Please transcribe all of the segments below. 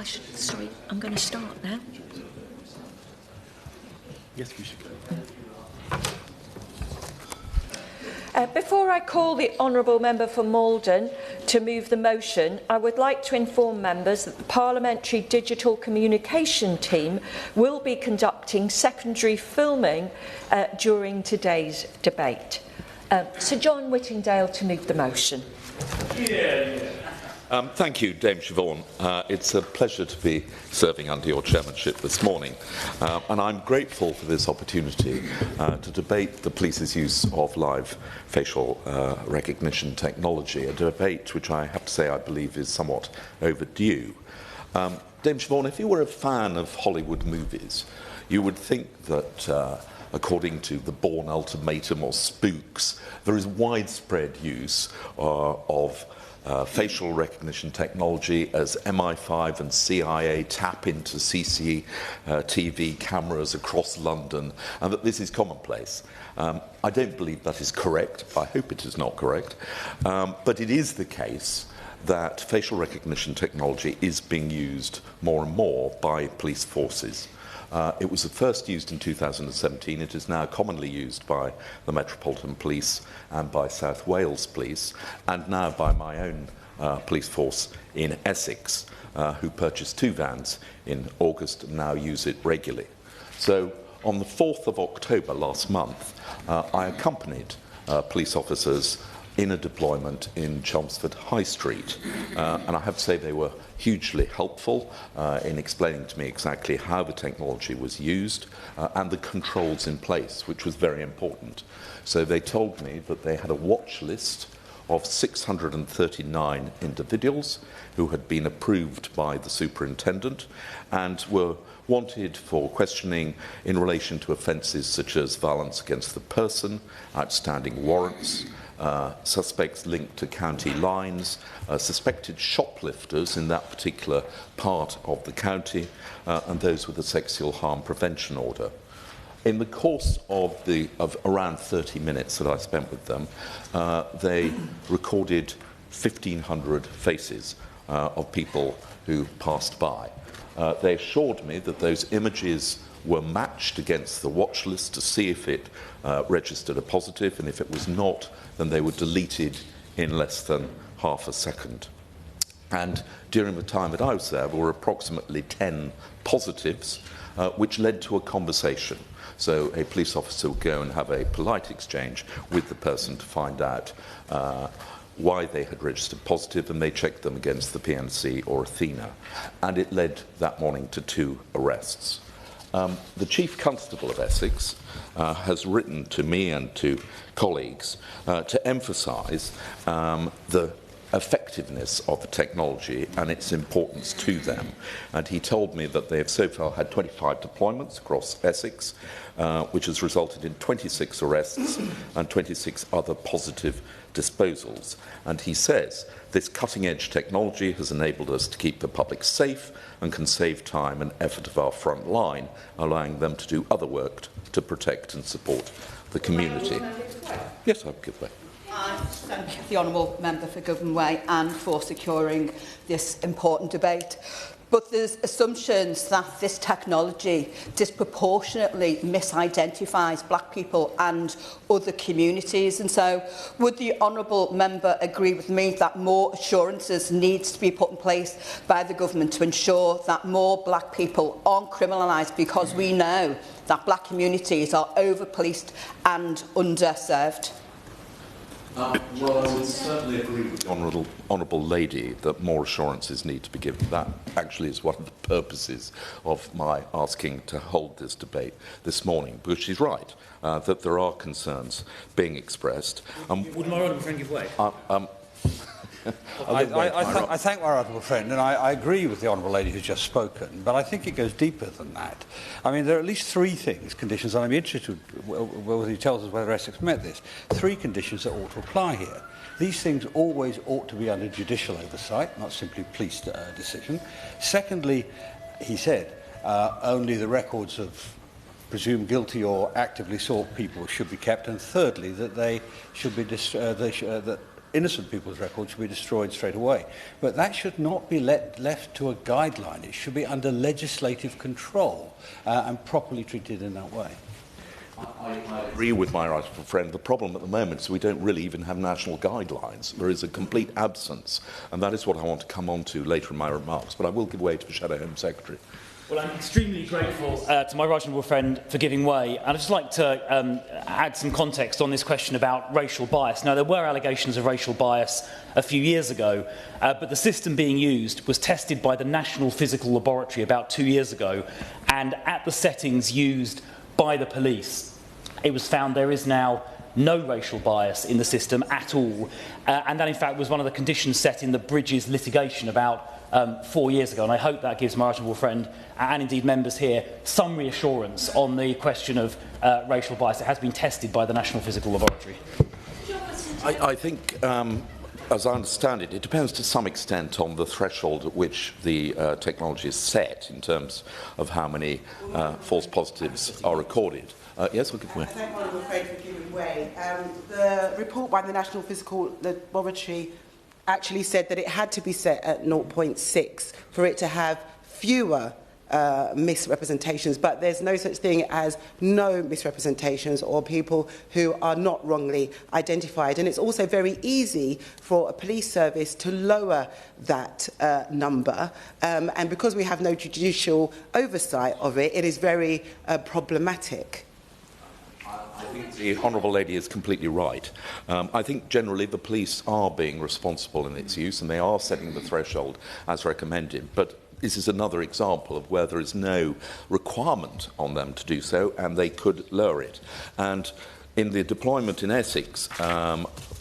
Sorry, I'm going to start now. Yes, we should go. Before I call the Honourable Member for Malden to move the motion, I would like to inform members that the Parliamentary Digital Communication Team will be conducting secondary filming during today's debate. Sir John Whittingdale to move the motion. Thank you, Dame Siobhan. It's a pleasure to be serving under your chairmanship this morning, and I'm grateful for this opportunity to debate the police's use of live facial recognition technology, a debate which I have to say I believe is somewhat overdue. Dame Siobhan, if you were a fan of Hollywood movies, you would think that according to the Bourne Ultimatum or Spooks, there is widespread use of facial recognition technology as MI5 and CIA tap into CCTV cameras across London, and that this is commonplace. I don't believe that is correct. I hope it is not correct. But it is the case that facial recognition technology is being used more and more by police forces. It was first used in 2017. It is now commonly used by the Metropolitan Police and by South Wales Police, and now by my own police force in Essex, who purchased 2 vans in August and now use it regularly. So on the 4th of October last month, I accompanied police officers in a deployment in Chelmsford High Street, and I have to say they were hugely helpful in explaining to me exactly how the technology was used and the controls in place, which was very important. So they told me that they had a watch list of 639 individuals who had been approved by the superintendent and were wanted for questioning in relation to offences such as violence against the person, outstanding warrants, suspects linked to county lines, suspected shoplifters in that particular part of the county, and those with a sexual harm prevention order. In the course of around 30 minutes that I spent with them, they recorded 1,500 faces of people who passed by. They assured me that those images were matched against the watch list to see if it registered a positive, and if it was not, then they were deleted in less than half a second. And during the time that I was there were approximately 10 positives, which led to a conversation. So a police officer would go and have a polite exchange with the person to find out why they had registered positive, and they checked them against the PNC or Athena. And it led that morning to 2 arrests. The Chief Constable of Essex has written to me and to colleagues to emphasise the effectiveness of the technology and its importance to them. And he told me that they have so far had 25 deployments across Essex, which has resulted in 26 arrests and 26 other positive disposals. And he says this cutting-edge technology has enabled us to keep the public safe and can save time and effort of our front line, allowing them to do other work to protect and support the community. Yes, I'll give way. Thank the Honourable Member for Govan Way and for securing this important debate. But there's assumptions that this technology disproportionately misidentifies black people and other communities. And so would the Honourable Member agree with me that more assurances needs to be put in place by the government to ensure that more black people aren't criminalised, because we know that black communities are over-policed and underserved? Well, I would certainly agree with the Honourable Lady that more assurances need to be given. That actually is one of the purposes of my asking to hold this debate this morning, because she's right that there are concerns being expressed. Would my honourable friend give way? I thank my honourable friend, and I agree with the honourable lady who's just spoken, but I think it goes deeper than that. I mean, there are at least 3 conditions, and I'm interested whether he tells us whether Essex met this, 3 conditions that ought to apply here. These things always ought to be under judicial oversight, not simply police decision. Secondly, he said, only the records of presumed guilty or actively sought people should be kept, and thirdly, that they should be that innocent people's records should be destroyed straight away. But that should not be left to a guideline. It should be under legislative control and properly treated in that way. I agree with my right friend. The problem at the moment is we don't really even have national guidelines. There is a complete absence, and that is what I want to come on to later in my remarks. But I will give way to the Shadow Home Secretary. Well, I'm extremely grateful to my right honourable friend for giving way. And I'd just like to add some context on this question about racial bias. Now, there were allegations of racial bias a few years ago, but the system being used was tested by the National Physical Laboratory about 2 years ago, and at the settings used by the police, it was found there is now no racial bias in the system at all. And that, in fact, was one of the conditions set in the Bridges litigation about 4 years ago. And I hope that gives my honourable friend, and indeed members here, some reassurance on the question of racial bias. It has been tested by the National Physical Laboratory. I think, as I understand it, it depends to some extent on the threshold at which the technology is set in terms of how many false positives are recorded. Yes, we'll give way. I thank my honourable friend for giving way. The report by the National Physical Laboratory actually said that it had to be set at 0.6 for it to have fewer misrepresentations, but there's no such thing as no misrepresentations or people who are not wrongly identified. And it's also very easy for a police service to lower that number, and because we have no judicial oversight of it, it is very problematic. I think the Honourable Lady is completely right. I think generally the police are being responsible in its use, and they are setting the threshold as recommended. But this is another example of where there is no requirement on them to do so, and they could lower it. And in the deployment in Essex,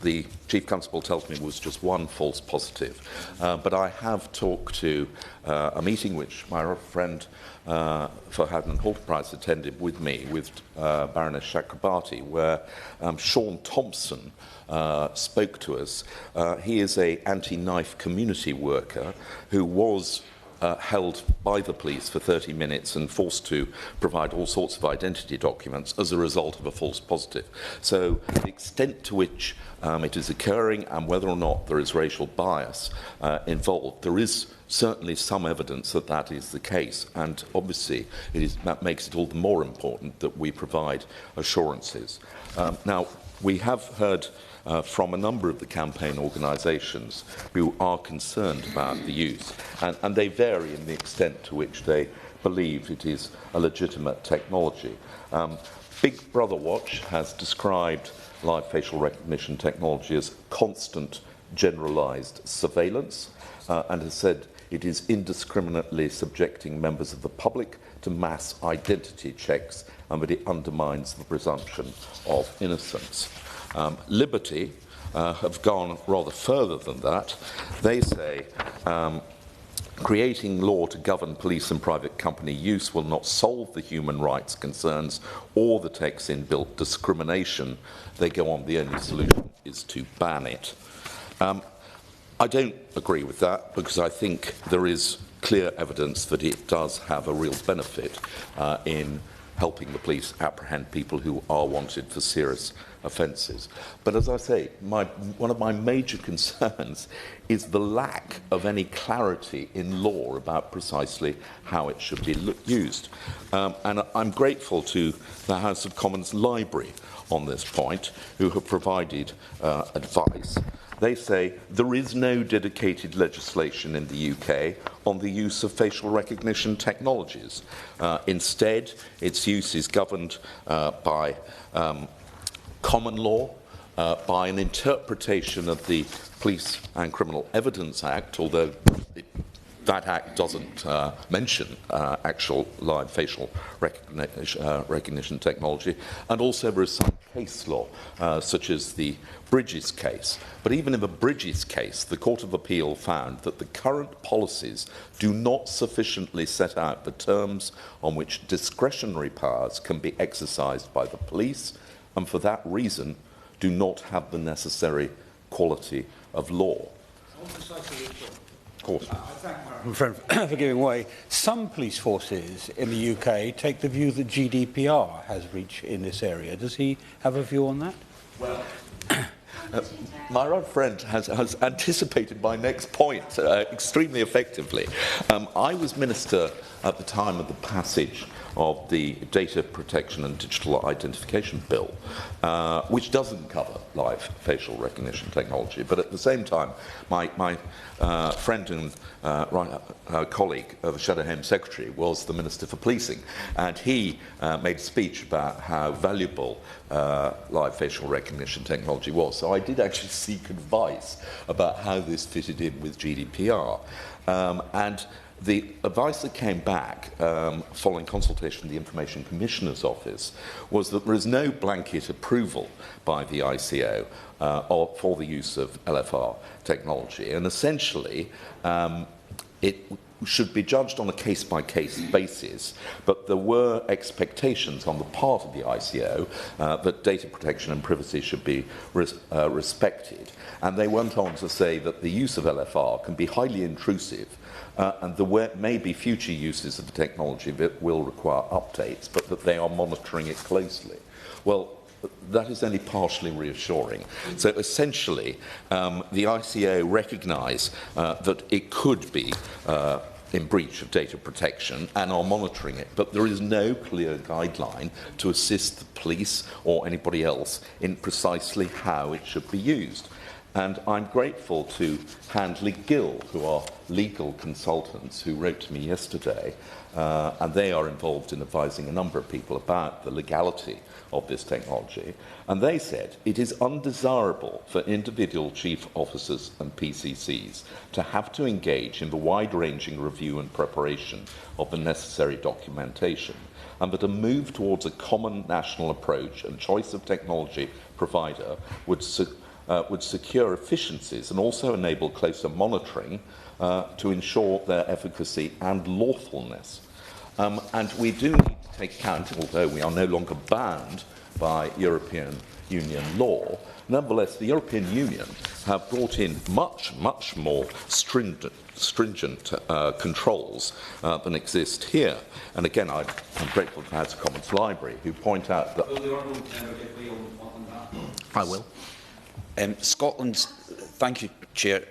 the Chief Constable tells me was just one false positive. But I have talked to a meeting which my friend for Haddon and Halton Price attended with me, with Baroness Chakrabarti, where Sean Thompson spoke to us. He is an anti-knife community worker who was held by the police for 30 minutes and forced to provide all sorts of identity documents as a result of a false positive. So the extent to which it is occurring and whether or not there is racial bias involved, there is certainly some evidence that that is the case, and obviously that makes it all the more important that we provide assurances. Now, we have heard from a number of the campaign organisations who are concerned about the use, and they vary in the extent to which they believe it is a legitimate technology. Big Brother Watch has described live facial recognition technology as constant generalised surveillance, and has said it is indiscriminately subjecting members of the public to mass identity checks, and that it undermines the presumption of innocence. Liberty have gone rather further than that. They say creating law to govern police and private company use will not solve the human rights concerns or the tech's inbuilt discrimination. They go on, the only solution is to ban it. I don't agree with that, because I think there is clear evidence that it does have a real benefit in helping the police apprehend people who are wanted for serious offences. But as I say, one of my major concerns is the lack of any clarity in law about precisely how it should be used. And I'm grateful to the House of Commons Library on this point, who have provided advice. They say there is no dedicated legislation in the UK on the use of facial recognition technologies. Instead, its use is governed by common law, by an interpretation of the Police and Criminal Evidence Act, although that act doesn't mention actual live facial recognition technology, and also there is some case law, such as the Bridges case. But even in the Bridges case, the Court of Appeal found that the current policies do not sufficiently set out the terms on which discretionary powers can be exercised by the police, and for that reason do not have the necessary quality of law. Of course. I thank my friend for giving way. Some police forces in the UK take the view that GDPR has reach in this area. Does he have a view on that? Well, My right friend has anticipated my next point extremely effectively. I was Minister at the time of the passage of the Data Protection and Digital Identification Bill, which doesn't cover live facial recognition technology. But at the same time, my friend and colleague, the Shadow Home Secretary, was the Minister for Policing, and he made a speech about how valuable live facial recognition technology was. So I did actually seek advice about how this fitted in with GDPR. And the advice that came back following consultation with the Information Commissioner's Office was that there is no blanket approval by the ICO for the use of LFR technology, and essentially it should be judged on a case-by-case basis, but there were expectations on the part of the ICO that data protection and privacy should be respected. And they went on to say that the use of LFR can be highly intrusive, and there may be future uses of the technology that will require updates, but that they are monitoring it closely. Well, that is only partially reassuring. So essentially, the ICO recognise that it could be in breach of data protection and are monitoring it, but there is no clear guideline to assist the police or anybody else in precisely how it should be used. And I'm grateful to Handley Gill, who are legal consultants, who wrote to me yesterday, and they are involved in advising a number of people about the legality of this technology. And they said it is undesirable for individual chief officers and PCCs to have to engage in the wide-ranging review and preparation of the necessary documentation, and that a move towards a common national approach and choice of technology provider would secure efficiencies and also enable closer monitoring to ensure their efficacy and lawfulness. And we do need to take account, although we are no longer bound by European Union law, nonetheless the European Union have brought in much more stringent controls than exist here. And again, I'm grateful to the House of Commons Library, who point out that... I will. Thank you, Chair.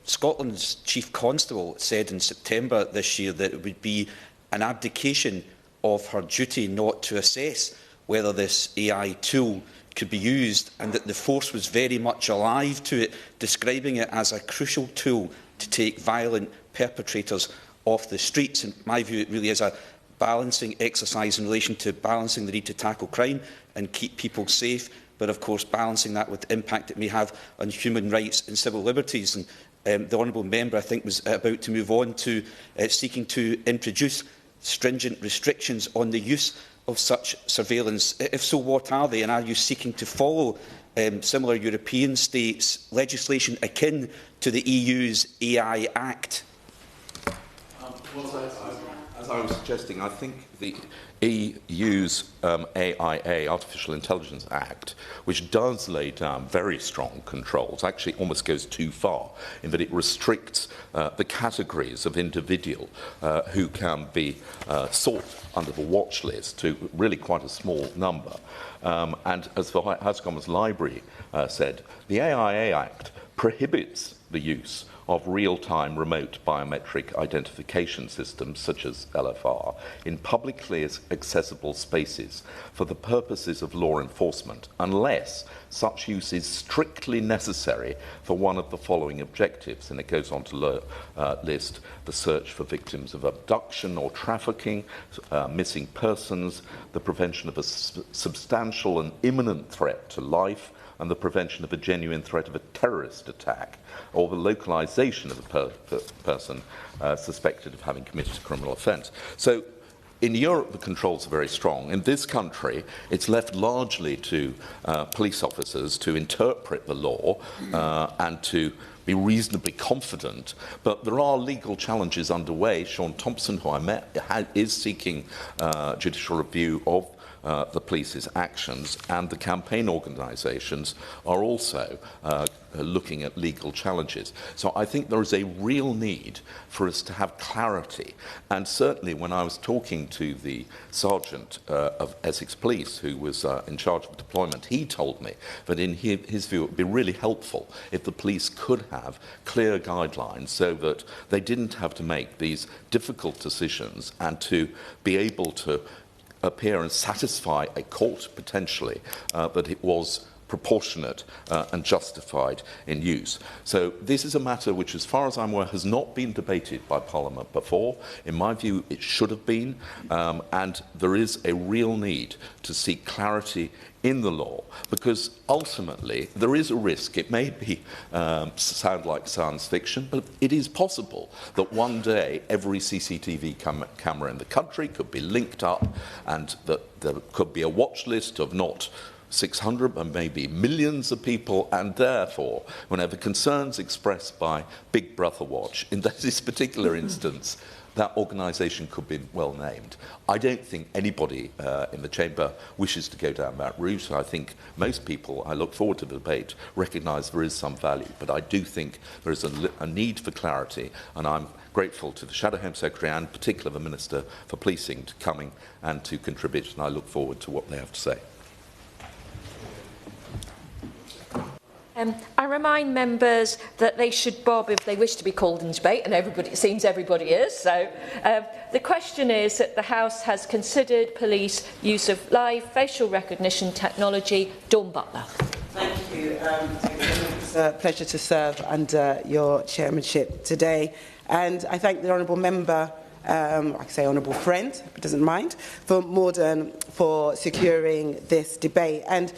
Scotland's Chief Constable said in September this year that it would be an abdication of her duty not to assess whether this AI tool could be used, and that the force was very much alive to it, describing it as a crucial tool to take violent perpetrators off the streets. In my view, it really is a balancing exercise in relation to balancing the need to tackle crime and keep people safe, but of course balancing that with the impact it may have on human rights and civil liberties. And the Honourable Member, I think, was about to move on to seeking to introduce stringent restrictions on the use of such surveillance. If so, what are they? And are you seeking to follow similar European states' legislation akin to the EU's AI Act? As I was suggesting, I think the EU's AIA, Artificial Intelligence Act, which does lay down very strong controls, actually almost goes too far in that it restricts the categories of individual who can be sought under the watch list to really quite a small number. And as the House of Commons Library said, the AIA Act prohibits the use of real-time remote biometric identification systems, such as LFR, in publicly accessible spaces for the purposes of law enforcement, unless such use is strictly necessary for one of the following objectives. And it goes on to list the search for victims of abduction or trafficking, missing persons, the prevention of a substantial and imminent threat to life, and the prevention of a genuine threat of a terrorist attack, or the localisation of a person suspected of having committed a criminal offence. So in Europe, the controls are very strong. In this country, it's left largely to police officers to interpret the law and to be reasonably confident, but there are legal challenges underway. Sean Thompson, who I met, is seeking judicial review of the police's actions, and the campaign organisations are also looking at legal challenges. So I think there is a real need for us to have clarity. And certainly when I was talking to the sergeant of Essex Police, who was in charge of deployment, he told me that in his view it would be really helpful if the police could have clear guidelines so that they didn't have to make these difficult decisions and to be able to appear and satisfy a court potentially that it was proportionate and justified in use. So this is a matter which, as far as I'm aware, has not been debated by Parliament before. In my view, it should have been, and there is a real need to seek clarity in the law, because ultimately there is a risk. It may be sound like science fiction, but it is possible that one day every CCTV camera in the country could be linked up, and that there could be a watch list of not 600 but maybe millions of people, and therefore whenever concerns expressed by Big Brother Watch in this particular instance, that organisation could be well named. I don't think anybody in the chamber wishes to go down that route. I think most people, I look forward to the debate, recognise there is some value, but I do think there is a need for clarity, and I'm grateful to the Shadow Home Secretary and particularly the Minister for Policing to coming and to contribute, and I look forward to what they have to say. I remind members that they should bob if they wish to be called in debate, and it seems everybody is. So the question is that the House has considered police use of live facial recognition technology. Dawn Butler. Thank you. It's a pleasure to serve under your chairmanship today. And I thank the honourable member, I can say honourable friend, if he doesn't mind, for Morden for securing this debate. And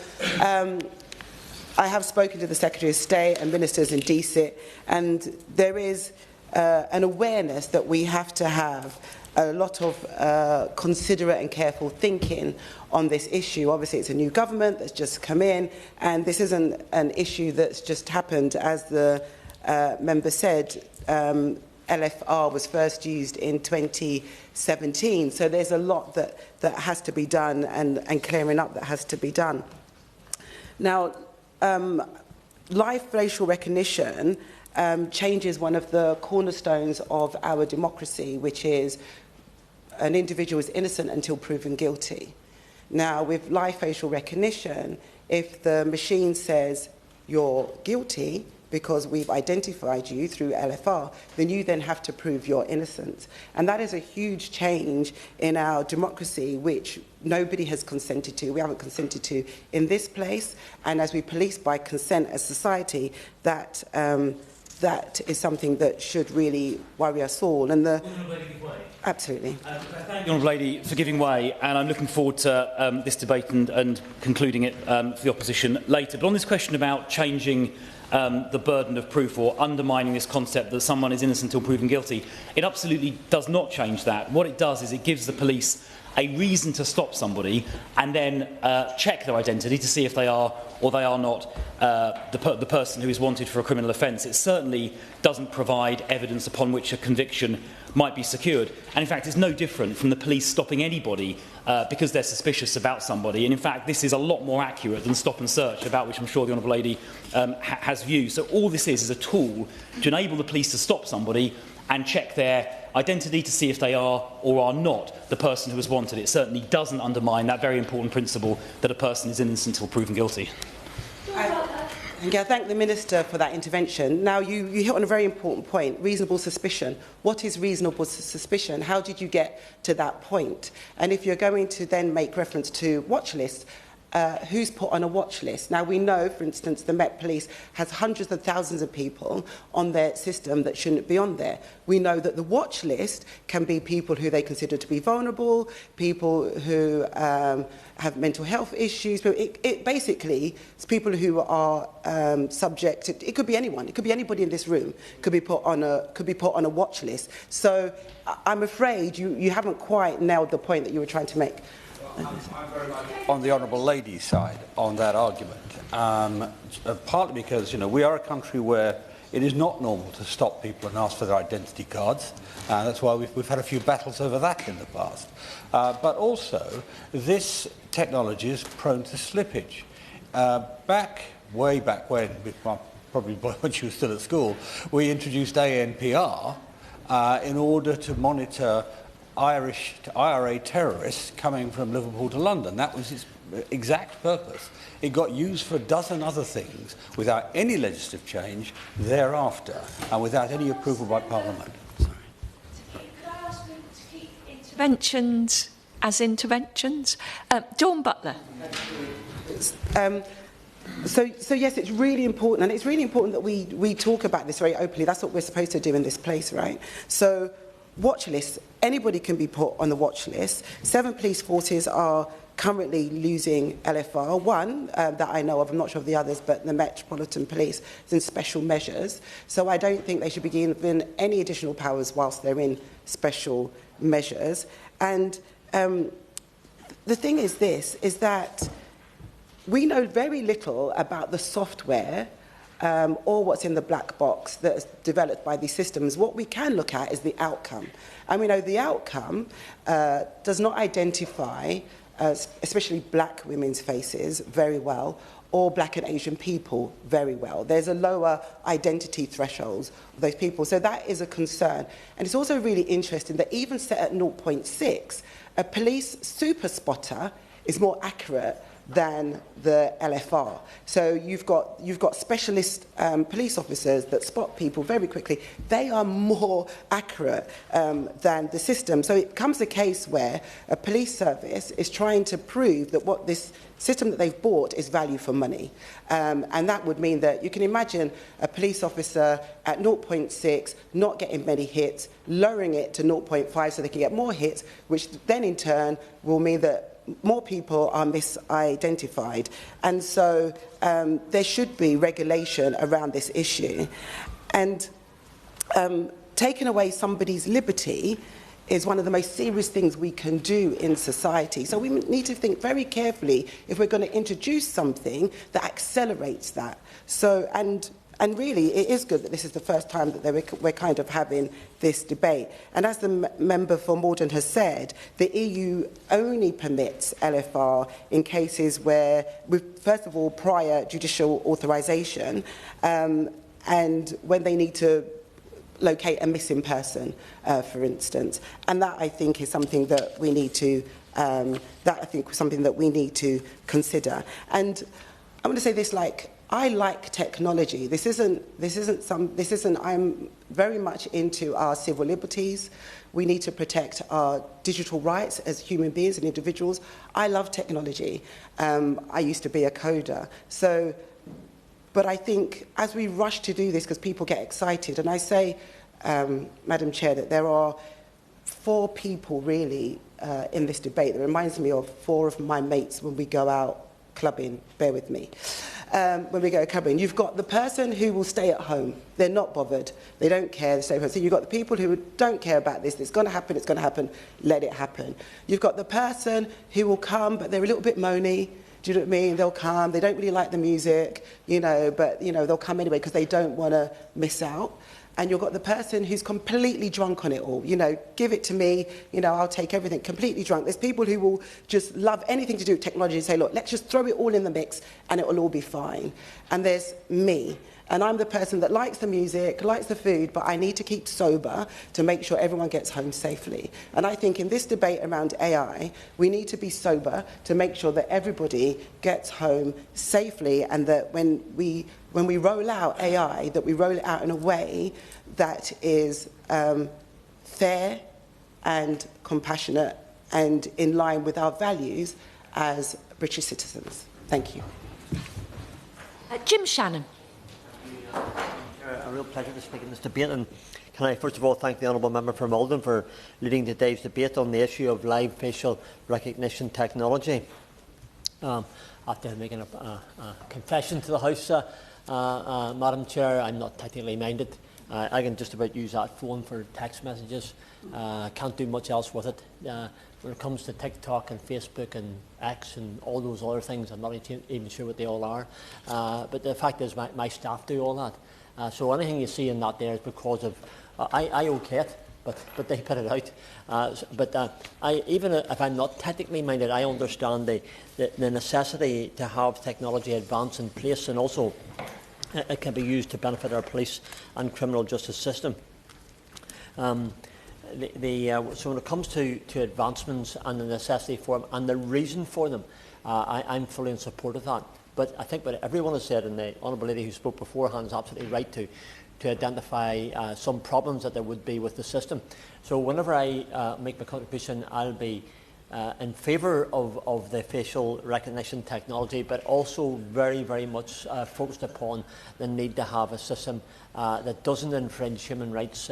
I have spoken to the Secretary of State and ministers in DCIT, and there is an awareness that we have to have a lot of considerate and careful thinking on this issue. Obviously, it's a new government that's just come in, and this isn't an issue that's just happened. As the member said, LFR was first used in 2017, so there's a lot that has to be done and clearing up that has to be done. Now, live facial recognition changes one of the cornerstones of our democracy, which is an individual is innocent until proven guilty. Now, with live facial recognition, if the machine says you're guilty because we've identified you through LFR, then you then have to prove your innocence. And that is a huge change in our democracy, which nobody has consented to. We haven't consented to in this place. And as we police by consent as society, that is something that should really worry us all. And absolutely. Thank the Honourable Lady for giving way, and I'm looking forward to this debate and concluding it for the opposition later. But on this question about changing the burden of proof or undermining this concept that someone is innocent until proven guilty, it absolutely does not change that. What it does is it gives the police a reason to stop somebody and then check their identity to see if they are or they are not the person who is wanted for a criminal offence. It certainly doesn't provide evidence upon which a conviction might be secured. And in fact, it's no different from the police stopping anybody because they're suspicious about somebody. And in fact, this is a lot more accurate than stop and search, about which I'm sure the Honourable Lady has views. So all this is a tool to enable the police to stop somebody and check their identity to see if they are or are not the person who was wanted. It certainly doesn't undermine that very important principle that a person is innocent until proven guilty. I thank the Minister for that intervention. Now, you hit on a very important point, reasonable suspicion. What is reasonable suspicion? How did you get to that point? And if you're going to then make reference to watch lists, who's put on a watch list? Now, we know, for instance, the Met Police has hundreds of thousands of people on their system that shouldn't be on there. We know that the watch list can be people who they consider to be vulnerable, people who have mental health issues. But it basically is people who are subject to, it could be anyone. It could be anybody in this room could be put on a watch list. So I'm afraid you haven't quite nailed the point that you were trying to make. I'm very much on the Honourable Lady's side on that argument, partly because, we are a country where It is not normal to stop people and ask for their identity cards. That's why we've had a few battles over that in the past. But also, this technology is prone to slippage. Way back when, probably when she was still at school, we introduced ANPR in order to monitor Irish to IRA terrorists coming from Liverpool to London. That was its exact purpose. It got used for a dozen other things without any legislative change thereafter and without any approval by Parliament. Sorry. Could I ask them to keep interventions as interventions? Dawn Butler. So yes, it's really important, and it's really important that we talk about this very openly. That's what we're supposed to do in this place, right? So watch lists, anybody can be put on the watch list. 7 police forces are currently losing LFR. One that I know of, I'm not sure of the others, but the Metropolitan Police is in special measures. So I don't think they should be given any additional powers whilst they're in special measures. And the thing is this, is that we know very little about the software or what's in the black box that's developed by these systems. What we can look at is the outcome. And we know the outcome does not identify especially black women's faces very well, or black and Asian people very well. There's a lower identity threshold of those people. So that is a concern. And it's also really interesting that even set at 0.6, a police super spotter is more accurate than the LFR. So you've got specialist police officers that spot people very quickly. They are more accurate than the system. So it comes a case where a police service is trying to prove that what this system that they've bought is value for money. And that would mean that you can imagine a police officer at 0.6 not getting many hits, lowering it to 0.5 so they can get more hits, which then in turn will mean that more people are misidentified. And so there should be regulation around this issue. And taking away somebody's liberty is one of the most serious things we can do in society. So we need to think very carefully if we're going to introduce something that accelerates that. So, and really, it is good that this is the first time that we're kind of having this debate. And as the member for Malden has said, the EU only permits LFR in cases where, first of all, prior judicial authorisation, and when they need to locate a missing person, for instance. And that, I think, is something that we need to consider. And I'm going to say this, I like technology. I'm very much into our civil liberties. We need to protect our digital rights as human beings and individuals. I love technology. I used to be a coder. But I think as we rush to do this, because people get excited, and I say, Madam Chair, that there are 4 people really in this debate. That reminds me of 4 of my mates when we go out clubbing. Bear with me. When we go clubbing, you've got the person who will stay at home. They're not bothered. They don't care. They stay at home. So you've got the people who don't care about this. It's going to happen. It's going to happen. Let it happen. You've got the person who will come, but they're a little bit moany. Do you know what I mean? They'll come. They don't really like the music, but they'll come anyway because they don't want to miss out. And you've got the person who's completely drunk on it all. Give it to me. I'll take everything. Completely drunk. There's people who will just love anything to do with technology and say, look, let's just throw it all in the mix and it will all be fine. And there's me. And I'm the person that likes the music, likes the food, but I need to keep sober to make sure everyone gets home safely. And I think in this debate around AI, we need to be sober to make sure that everybody gets home safely, and that when we roll out AI, that we roll it out in a way that is fair and compassionate and in line with our values as British citizens. Thank you. Jim Shannon. A real pleasure to speak in this debate, and can I first of all thank the Honourable Member for Malden for leading today's debate on the issue of live facial recognition technology. After making a confession to the House, Madam Chair, I'm not technically minded. I can just about use that phone for text messages. Can't do much else with it. When it comes to TikTok and Facebook and X and all those other things, I'm not even sure what they all are. But the fact is, my staff do all that. So anything you see in that there is because of I okay it, but they put it out. Even if I'm not technically minded, I understand the necessity to have technology advance in place, and also it can be used to benefit our police and criminal justice system. So when it comes to advancements and the necessity for them and the reason for them, I'm fully in support of that. But I think what everyone has said, and the honourable lady who spoke beforehand is absolutely right to identify some problems that there would be with the system. So whenever I make my contribution, I'll be in favour of the facial recognition technology, but also very, very much focused upon the need to have a system that doesn't infringe human rights.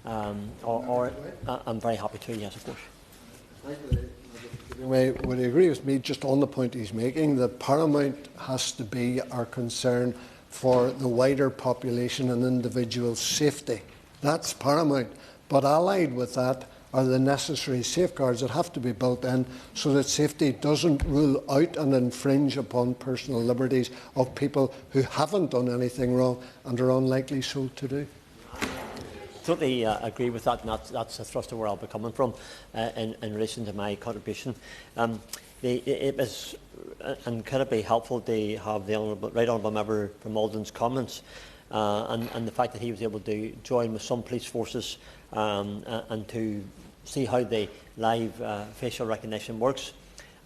I'm very happy to, yes, of course. Would you agree with me just on the point he's making, that paramount has to be our concern for the wider population and individual safety? That's paramount. But allied with that are the necessary safeguards that have to be built in so that safety doesn't rule out and infringe upon personal liberties of people who haven't done anything wrong and are unlikely so to do. Totally agree with that, and that's the thrust of where I'll be coming from in relation to my contribution. It was incredibly helpful to have the Right Honourable Member for Malden's comments and the fact that he was able to join with some police forces and to see how the live facial recognition works.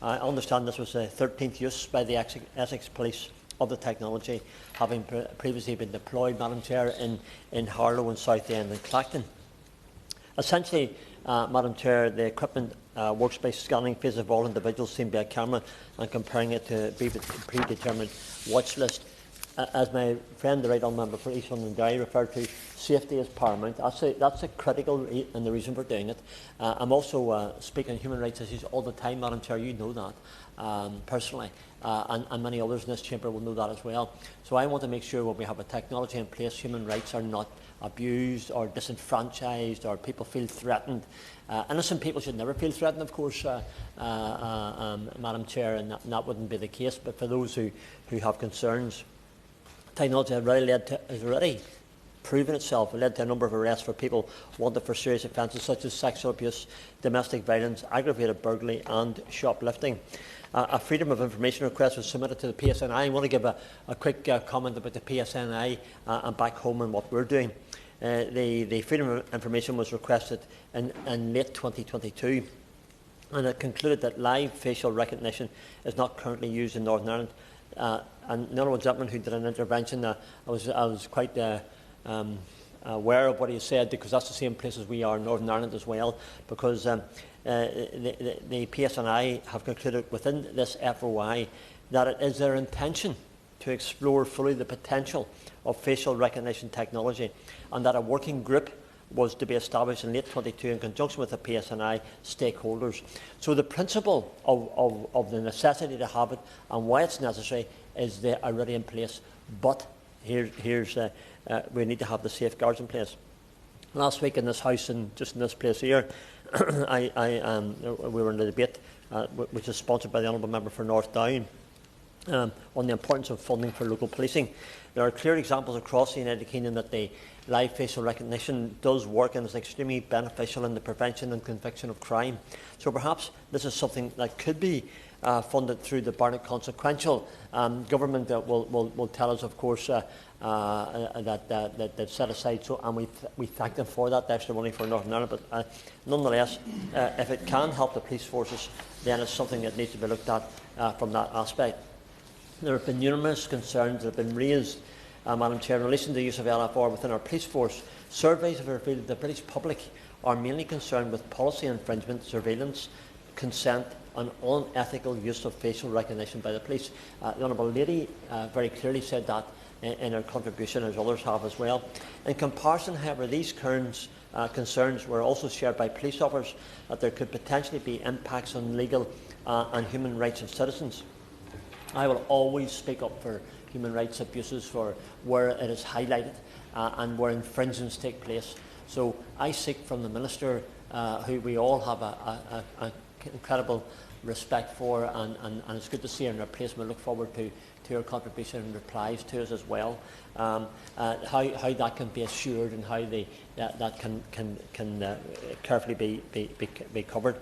I understand this was the 13th use by the Essex Police of the technology, having previously been deployed, Madam Chair, in Harlow and Southend and Clacton. Essentially, Madam Chair, the equipment works by scanning faces of all individuals seen by a camera and comparing it to a predetermined watch list. As my friend, the Right Honourable Member for East London Derry, referred to, safety is paramount. That's a critical and the reason for doing it. I'm also speaking on human rights issues all the time, Madam Chair. You know that personally, and many others in this chamber will know that as well. So I want to make sure when we have a technology in place, human rights are not abused or disenfranchised or people feel threatened. Innocent people should never feel threatened, of course, Madam Chair, and that wouldn't be the case. But for those who have concerns, technology has already proven itself. It led to a number of arrests for people wanted for serious offences such as sexual abuse, domestic violence, aggravated burglary and shoplifting. A Freedom of Information request was submitted to the PSNI. I want to give a quick comment about the PSNI and back home and what we're doing. The Freedom of Information was requested in late 2022, and it concluded that live facial recognition is not currently used in Northern Ireland. And the honourable gentleman who did an intervention, I was quite aware of what he said, because that's the same place as we are in Northern Ireland as well, because the PSNI have concluded within this FOI that it is their intention to explore fully the potential of facial recognition technology, and that a working group was to be established in late 22 in conjunction with the PSNI stakeholders. So the principle of the necessity to have it and why it's necessary is there already in place, but we need to have the safeguards in place. Last week in this House, and just in this place here, we were in a debate which is sponsored by the Honourable Member for North Down on the importance of funding for local policing. There are clear examples across the United Kingdom that the live facial recognition does work and is extremely beneficial in the prevention and conviction of crime. So perhaps this is something that could be funded through the Barnett Consequential. Government will tell us, of course, that they've set aside, so, and we thank them for that, the extra money for Northern Ireland. But nonetheless, if it can help the police forces, then it's something that needs to be looked at from that aspect. There have been numerous concerns that have been raised, Madam Chair, in relation to the use of LFR within our police force. Surveys have revealed that the British public are mainly concerned with policy infringement, surveillance, consent and unethical use of facial recognition by the police. The Honourable Lady very clearly said that in her contribution, as others have as well. In comparison, however, these concerns were also shared by police officers that there could potentially be impacts on legal and human rights of citizens. I will always speak up for human rights abuses for where it is highlighted and where infringements take place. So I seek from the Minister, who we all have an incredible respect for, and it's good to see her in her place, and we look forward to her contribution and replies to us as well. How that can be assured and how that can carefully be covered.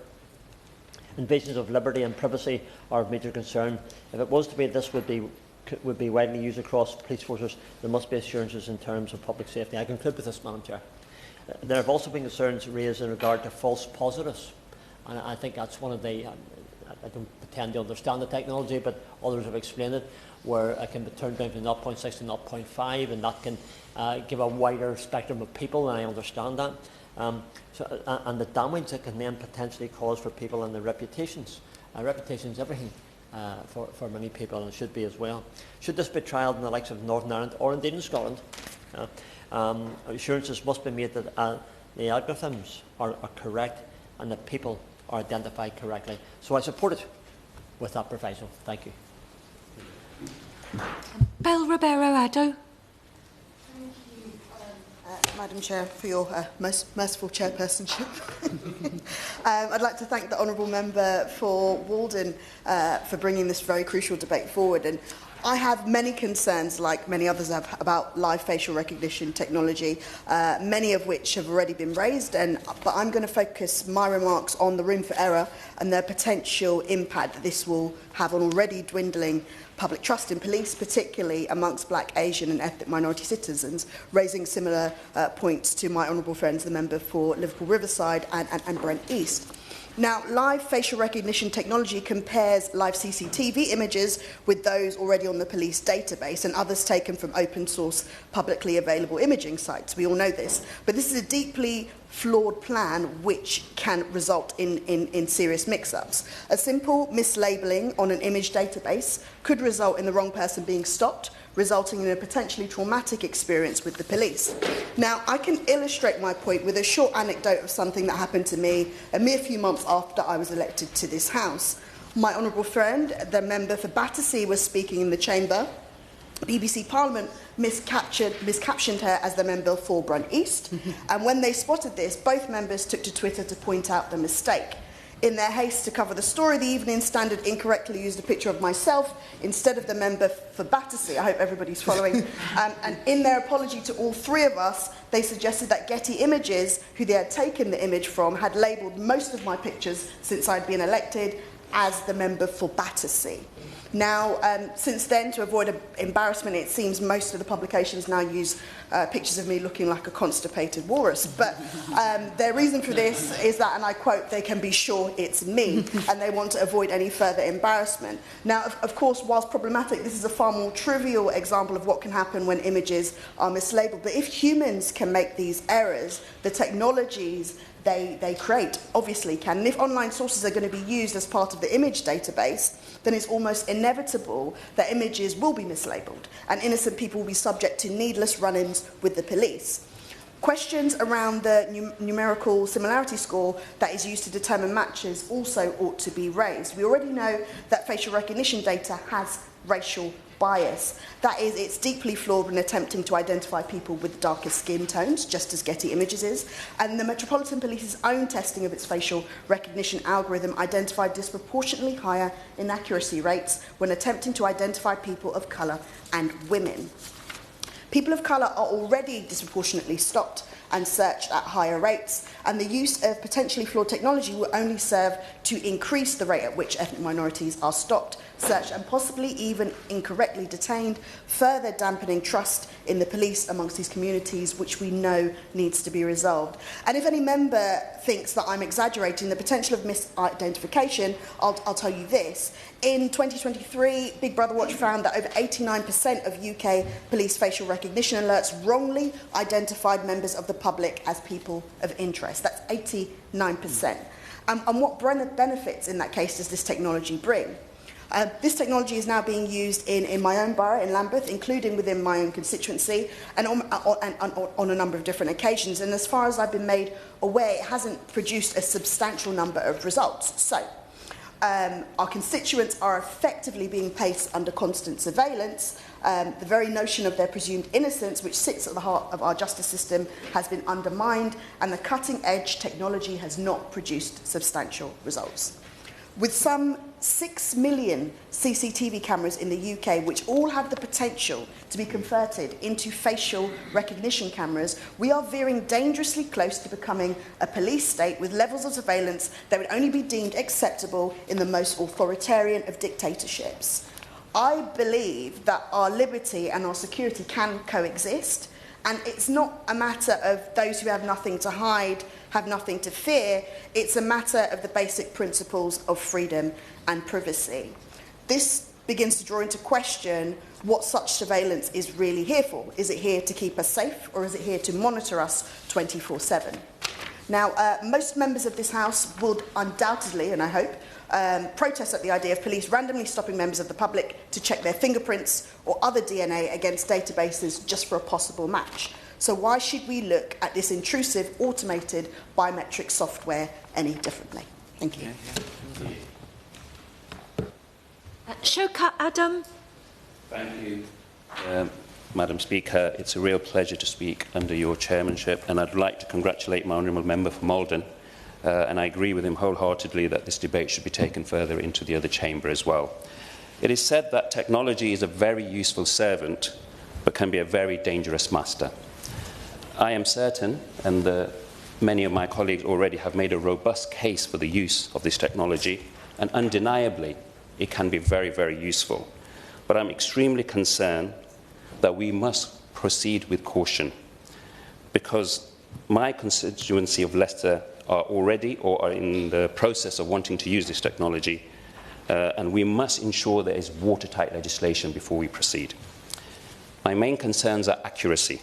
Invasions of liberty and privacy are of major concern. If it was to be, this would be widely used across police forces. There must be assurances in terms of public safety. I conclude with this, Madam Chair. There have also been concerns raised in regard to false positives, and I think that's one of the. I don't pretend to understand the technology, but others have explained it, where it can be turned down from 0.6 to 0.5, and that can give a wider spectrum of people, and I understand that. And the damage it can then potentially cause for people and their reputations. Reputation is everything for many people, and it should be as well. Should this be trialled in the likes of Northern Ireland or indeed in Scotland, assurances must be made that the algorithms are correct and that people are identified correctly. So I support it with that proviso. Thank you. Bel Ribeiro-Addo. Madam Chair, for your most merciful chairpersonship. I'd like to thank the Honourable Member for Walden for bringing this very crucial debate forward. And I have many concerns, like many others have, about live facial recognition technology, many of which have already been raised, but I'm going to focus my remarks on the room for error and the potential impact that this will have on already dwindling public trust in police, particularly amongst Black, Asian and ethnic minority citizens, raising similar points to my honourable friends, the member for Liverpool Riverside and Brent East. Now, live facial recognition technology compares live CCTV images with those already on the police database and others taken from open source, publicly available imaging sites. We all know this. But this is a deeply flawed plan which can result in serious mix-ups. A simple mislabeling on an image database could result in the wrong person being stopped, resulting in a potentially traumatic experience with the police. Now, I can illustrate my point with a short anecdote of something that happened to me a mere few months after I was elected to this House. My honourable friend, the member for Battersea, was speaking in the chamber. BBC Parliament miscaptioned her as the member for Brent East, and when they spotted this, both members took to Twitter to point out the mistake. In their haste to cover the story, the Evening Standard incorrectly used a picture of myself instead of the member for Battersea. I hope everybody's following. And in their apology to all three of us, they suggested that Getty Images, who they had taken the image from, had labelled most of my pictures since I'd been elected as the member for Battersea. Now, since then, to avoid embarrassment, it seems most of the publications now use pictures of me looking like a constipated walrus. But their reason for this is that, and I quote, they can be sure it's me, and they want to avoid any further embarrassment. Now, of course, whilst problematic, this is a far more trivial example of what can happen when images are mislabeled. But if humans can make these errors, the technologies they create obviously can. And if online sources are going to be used as part of the image database, then it's almost inevitable that images will be mislabeled and innocent people will be subject to needless run-ins with the police. Questions around the numerical similarity score that is used to determine matches also ought to be raised. We already know that facial recognition data has racial bias. That is, it's deeply flawed when attempting to identify people with darker skin tones, just as Getty Images is, and the Metropolitan Police's own testing of its facial recognition algorithm identified disproportionately higher inaccuracy rates when attempting to identify people of colour and women. People of colour are already disproportionately stopped and searched at higher rates, and the use of potentially flawed technology will only serve to increase the rate at which ethnic minorities are stopped, searched and possibly even incorrectly detained, further dampening trust in the police amongst these communities, which we know needs to be resolved. And if any member thinks that I'm exaggerating the potential of misidentification, I'll tell you this. In 2023, Big Brother Watch found that over 89% of UK police facial recognition alerts wrongly identified members of the public as people of interest. That's 89%. And what benefits in that case does this technology bring? This technology is now being used in my own borough, in Lambeth, including within my own constituency, and on a number of different occasions. And as far as I've been made aware, it hasn't produced a substantial number of results. So, our constituents are effectively being placed under constant surveillance. The very notion of their presumed innocence, which sits at the heart of our justice system, has been undermined, and the cutting-edge technology has not produced substantial results. With some 6 million CCTV cameras in the UK, which all have the potential to be converted into facial recognition cameras, we are veering dangerously close to becoming a police state with levels of surveillance that would only be deemed acceptable in the most authoritarian of dictatorships. I believe that our liberty and our security can coexist, and it's not a matter of those who have nothing to hide, have nothing to fear. It's a matter of the basic principles of freedom and privacy. This begins to draw into question what such surveillance is really here for. Is it here to keep us safe, or is it here to monitor us 24/7? Now, most members of this House would undoubtedly, and I hope, protest at the idea of police randomly stopping members of the public to check their fingerprints or other DNA against databases just for a possible match. So why should we look at this intrusive, automated biometric software any differently? Thank you. Shoka Adam. Thank you, Madam Speaker. It's a real pleasure to speak under your chairmanship, and I'd like to congratulate my honourable member for Malden. And I agree with him wholeheartedly that this debate should be taken further into the other chamber as well. It is said that technology is a very useful servant, but can be a very dangerous master. I am certain, and many of my colleagues already have made a robust case for the use of this technology, and undeniably, it can be very, very useful. But I'm extremely concerned that we must proceed with caution, because my constituency of Leicester are already or are in the process of wanting to use this technology, and we must ensure there is watertight legislation before we proceed. My main concerns are accuracy.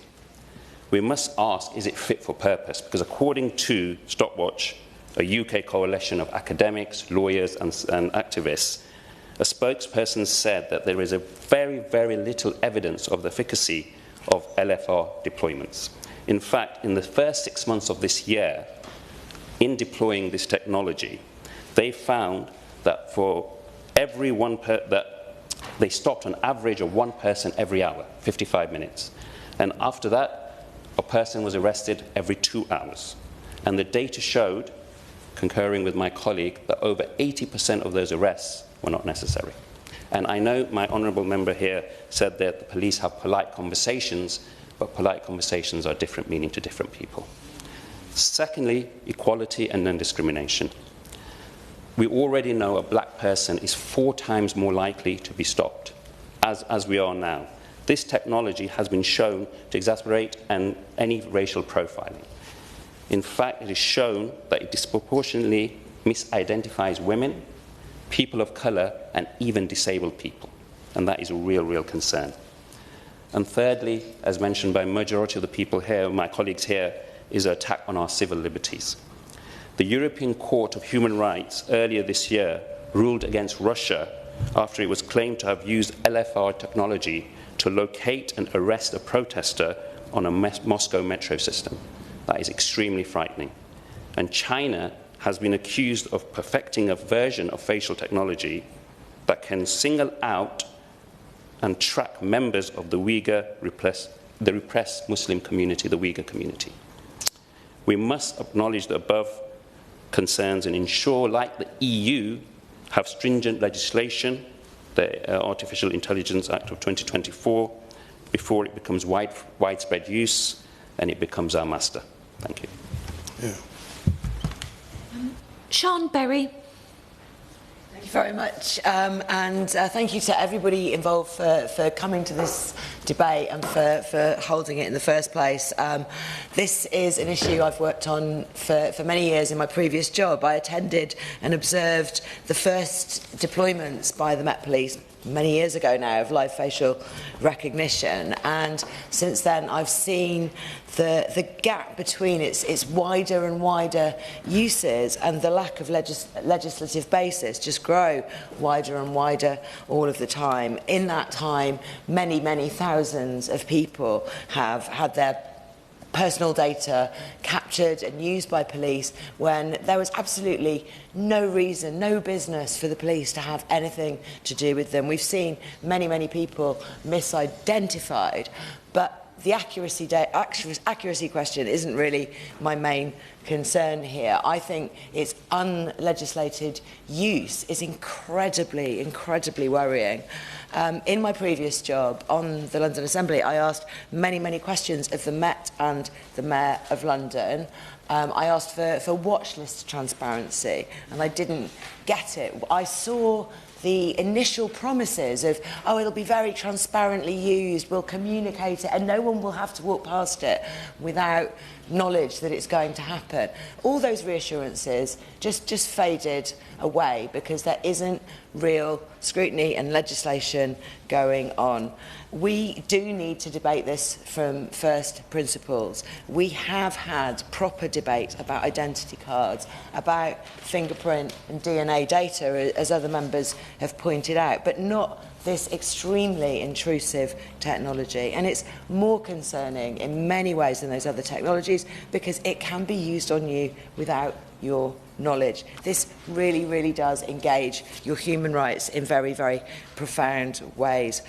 We must ask, is it fit for purpose? Because according to Stopwatch, a UK coalition of academics, lawyers and activists, a spokesperson said that there is a very, very little evidence of the efficacy of LFR deployments. In fact, in the first 6 months of this year, in deploying this technology, they found that for every that they stopped an average of one person every hour, 55 minutes. And after that, a person was arrested every 2 hours. And the data showed, concurring with my colleague, that over 80% of those arrests were not necessary. And I know my honourable member here said that the police have polite conversations, but polite conversations are different meaning to different people. Secondly, equality and non-discrimination. We already know a black person is 4 times more likely to be stopped, as we are now. This technology has been shown to exacerbate any racial profiling. In fact, it is shown that it disproportionately misidentifies women, people of colour, and even disabled people. And that is a real, real concern. And thirdly, as mentioned by a majority of the people here, my colleagues here, is an attack on our civil liberties. The European Court of Human Rights earlier this year ruled against Russia after it was claimed to have used LFR technology to locate and arrest a protester on a Moscow metro system. That is extremely frightening. And China has been accused of perfecting a version of facial technology that can single out and track members of the the repressed Muslim community, the Uyghur community. We must acknowledge the above concerns and ensure, like the EU, have stringent legislation, the Artificial Intelligence Act of 2024, before it becomes widespread use and it becomes our master. Thank you. Yeah. Sean Berry. Thank you very much, and thank you to everybody involved for coming to this debate and for holding it in the first place. This is an issue I've worked on for many years in my previous job. I attended and observed the first deployments by the Met Police many years ago now of live facial recognition, and since then I've seen the gap between its wider and wider uses and the lack of legislative basis just grow wider and wider all of the time. In that time, many, many thousands of people have had their personal data captured and used by police when there was absolutely no reason, no business for the police to have anything to do with them. We've seen many, many people misidentified, but the accuracy question isn't really my main concern here. I think its unlegislated use is incredibly worrying. In my previous job on the London Assembly, I asked many questions of the Met and the Mayor of London. I asked for watch list transparency, and I didn't get it. I saw the initial promises of, oh, it'll be very transparently used, we'll communicate it, and no one will have to walk past it without knowledge that it's going to happen. All those reassurances just faded away because there isn't real scrutiny and legislation going on. We do need to debate this from first principles. We have had proper debate about identity cards, about fingerprint and DNA data, as other members have pointed out, but not this extremely intrusive technology. And it's more concerning in many ways than those other technologies because it can be used on you without your knowledge. This really does engage your human rights in very profound ways.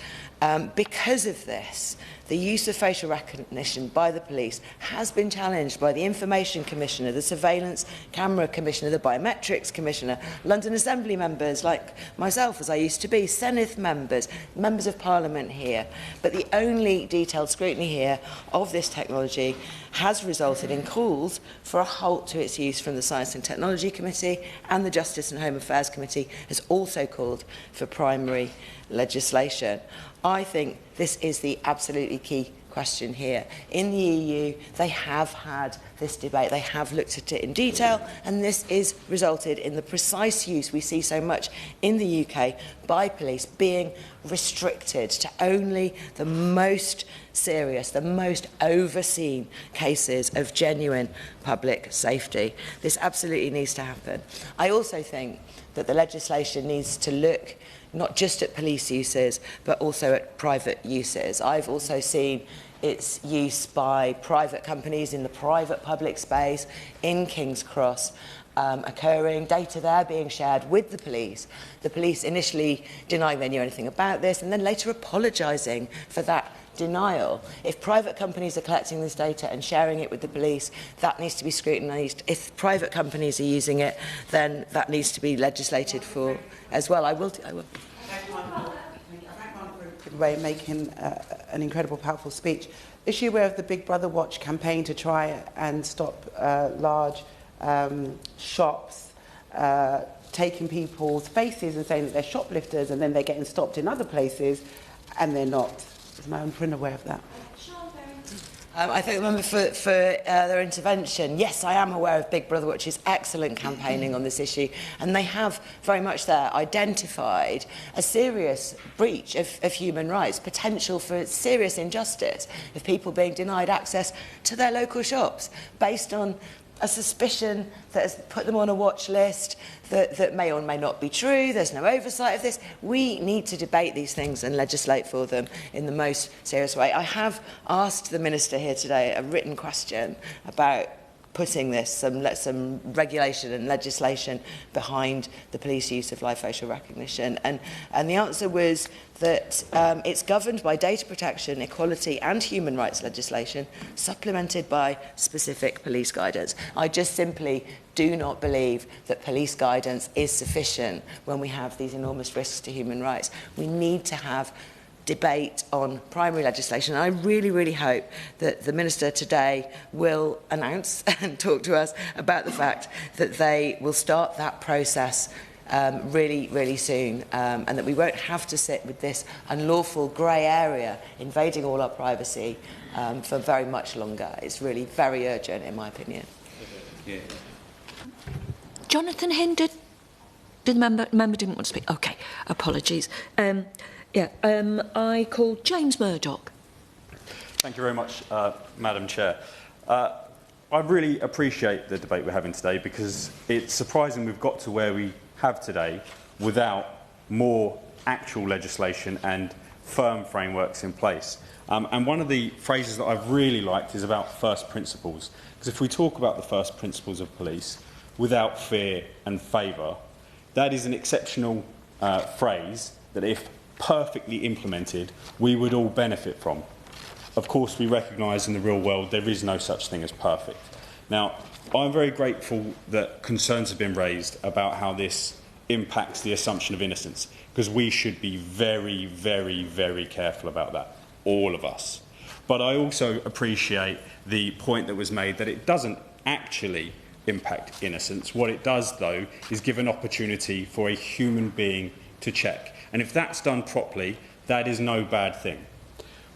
Because of this, the use of facial recognition by the police has been challenged by the Information Commissioner, the Surveillance Camera Commissioner, the Biometrics Commissioner, London Assembly members like myself, as I used to be, Senedd members, members of Parliament here. But the only detailed scrutiny here of this technology has resulted in calls for a halt to its use from the Science and Technology Committee, and the Justice and Home Affairs Committee has also called for primary legislation. I think this is the absolutely key question here. In the EU, they have had this debate, they have looked at it in detail, and this has resulted in the precise use we see so much in the UK by police being restricted to only the most serious, the most overseen cases of genuine public safety. This absolutely needs to happen. I also think that the legislation needs to look not just at police uses, but also at private uses. I've also seen its use by private companies in the private-public space in King's Cross occurring, data there being shared with the police initially denying they knew anything about this, and then later apologising for that denial. If private companies are collecting this data and sharing it with the police, that needs to be scrutinised. If private companies are using it, then that needs to be legislated for as well. I will. Way making an incredible, powerful speech. Is she aware of the Big Brother Watch campaign to try and stop large shops taking people's faces and saying that they're shoplifters, and then they're getting stopped in other places and they're not? Is my own friend aware of that? I thank the member for their intervention. Yes, I am aware of Big Brother Watch's excellent campaigning on this issue, and they have very much there identified a serious breach of human rights, potential for serious injustice of people being denied access to their local shops based on a suspicion that has put them on a watch list that may or may not be true. There's no oversight of this. We need to debate these things and legislate for them in the most serious way. I have asked the Minister here today a written question about putting this, some regulation and legislation behind the police use of live facial recognition. And the answer was that it's governed by data protection, equality and human rights legislation, supplemented by specific police guidance. I just simply do not believe that police guidance is sufficient when we have these enormous risks to human rights. We need to have debate on primary legislation. And I really hope that the Minister today will announce and talk to us about the fact that they will start that process really soon, and that we won't have to sit with this unlawful grey area invading all our privacy for very much longer. It's really very urgent, in my opinion. Yeah. Jonathan Hind, the member didn't want to speak. OK, apologies. I call James Murdoch. Thank you very much, Madam Chair. I really appreciate the debate we're having today, because it's surprising we've got to where we have today without more actual legislation and firm frameworks in place. And one of the phrases that I've really liked is about first principles, because if we talk about the first principles of police without fear and favour, that is an exceptional phrase that, if perfectly implemented, we would all benefit from. Of course, we recognise in the real world there is no such thing as perfect. Now, I'm very grateful that concerns have been raised about how this impacts the assumption of innocence, because we should be very, very, very careful about that, all of us. But I also appreciate the point that was made that it doesn't actually impact innocence. What it does, though, is give an opportunity for a human being to check. And if that's done properly, that is no bad thing.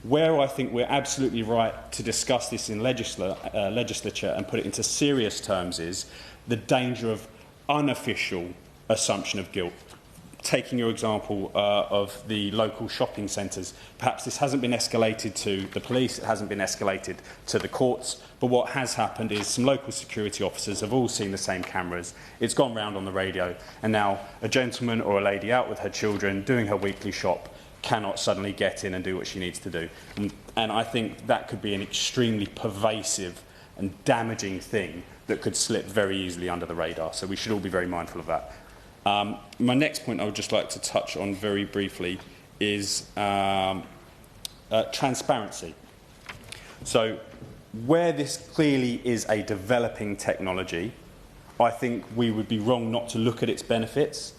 Where I think we're absolutely right to discuss this in legislature and put it into serious terms is the danger of unofficial assumption of guilt. Taking your example of the local shopping centres, perhaps this hasn't been escalated to the police, it hasn't been escalated to the courts, but what has happened is some local security officers have all seen the same cameras, it's gone round on the radio, and now a gentleman or a lady out with her children doing her weekly shop cannot suddenly get in and do what she needs to do. And I think that could be an extremely pervasive and damaging thing that could slip very easily under the radar, so we should all be very mindful of that. My next point I would just like to touch on very briefly is transparency. So where this clearly is a developing technology, I think we would be wrong not to look at its benefits,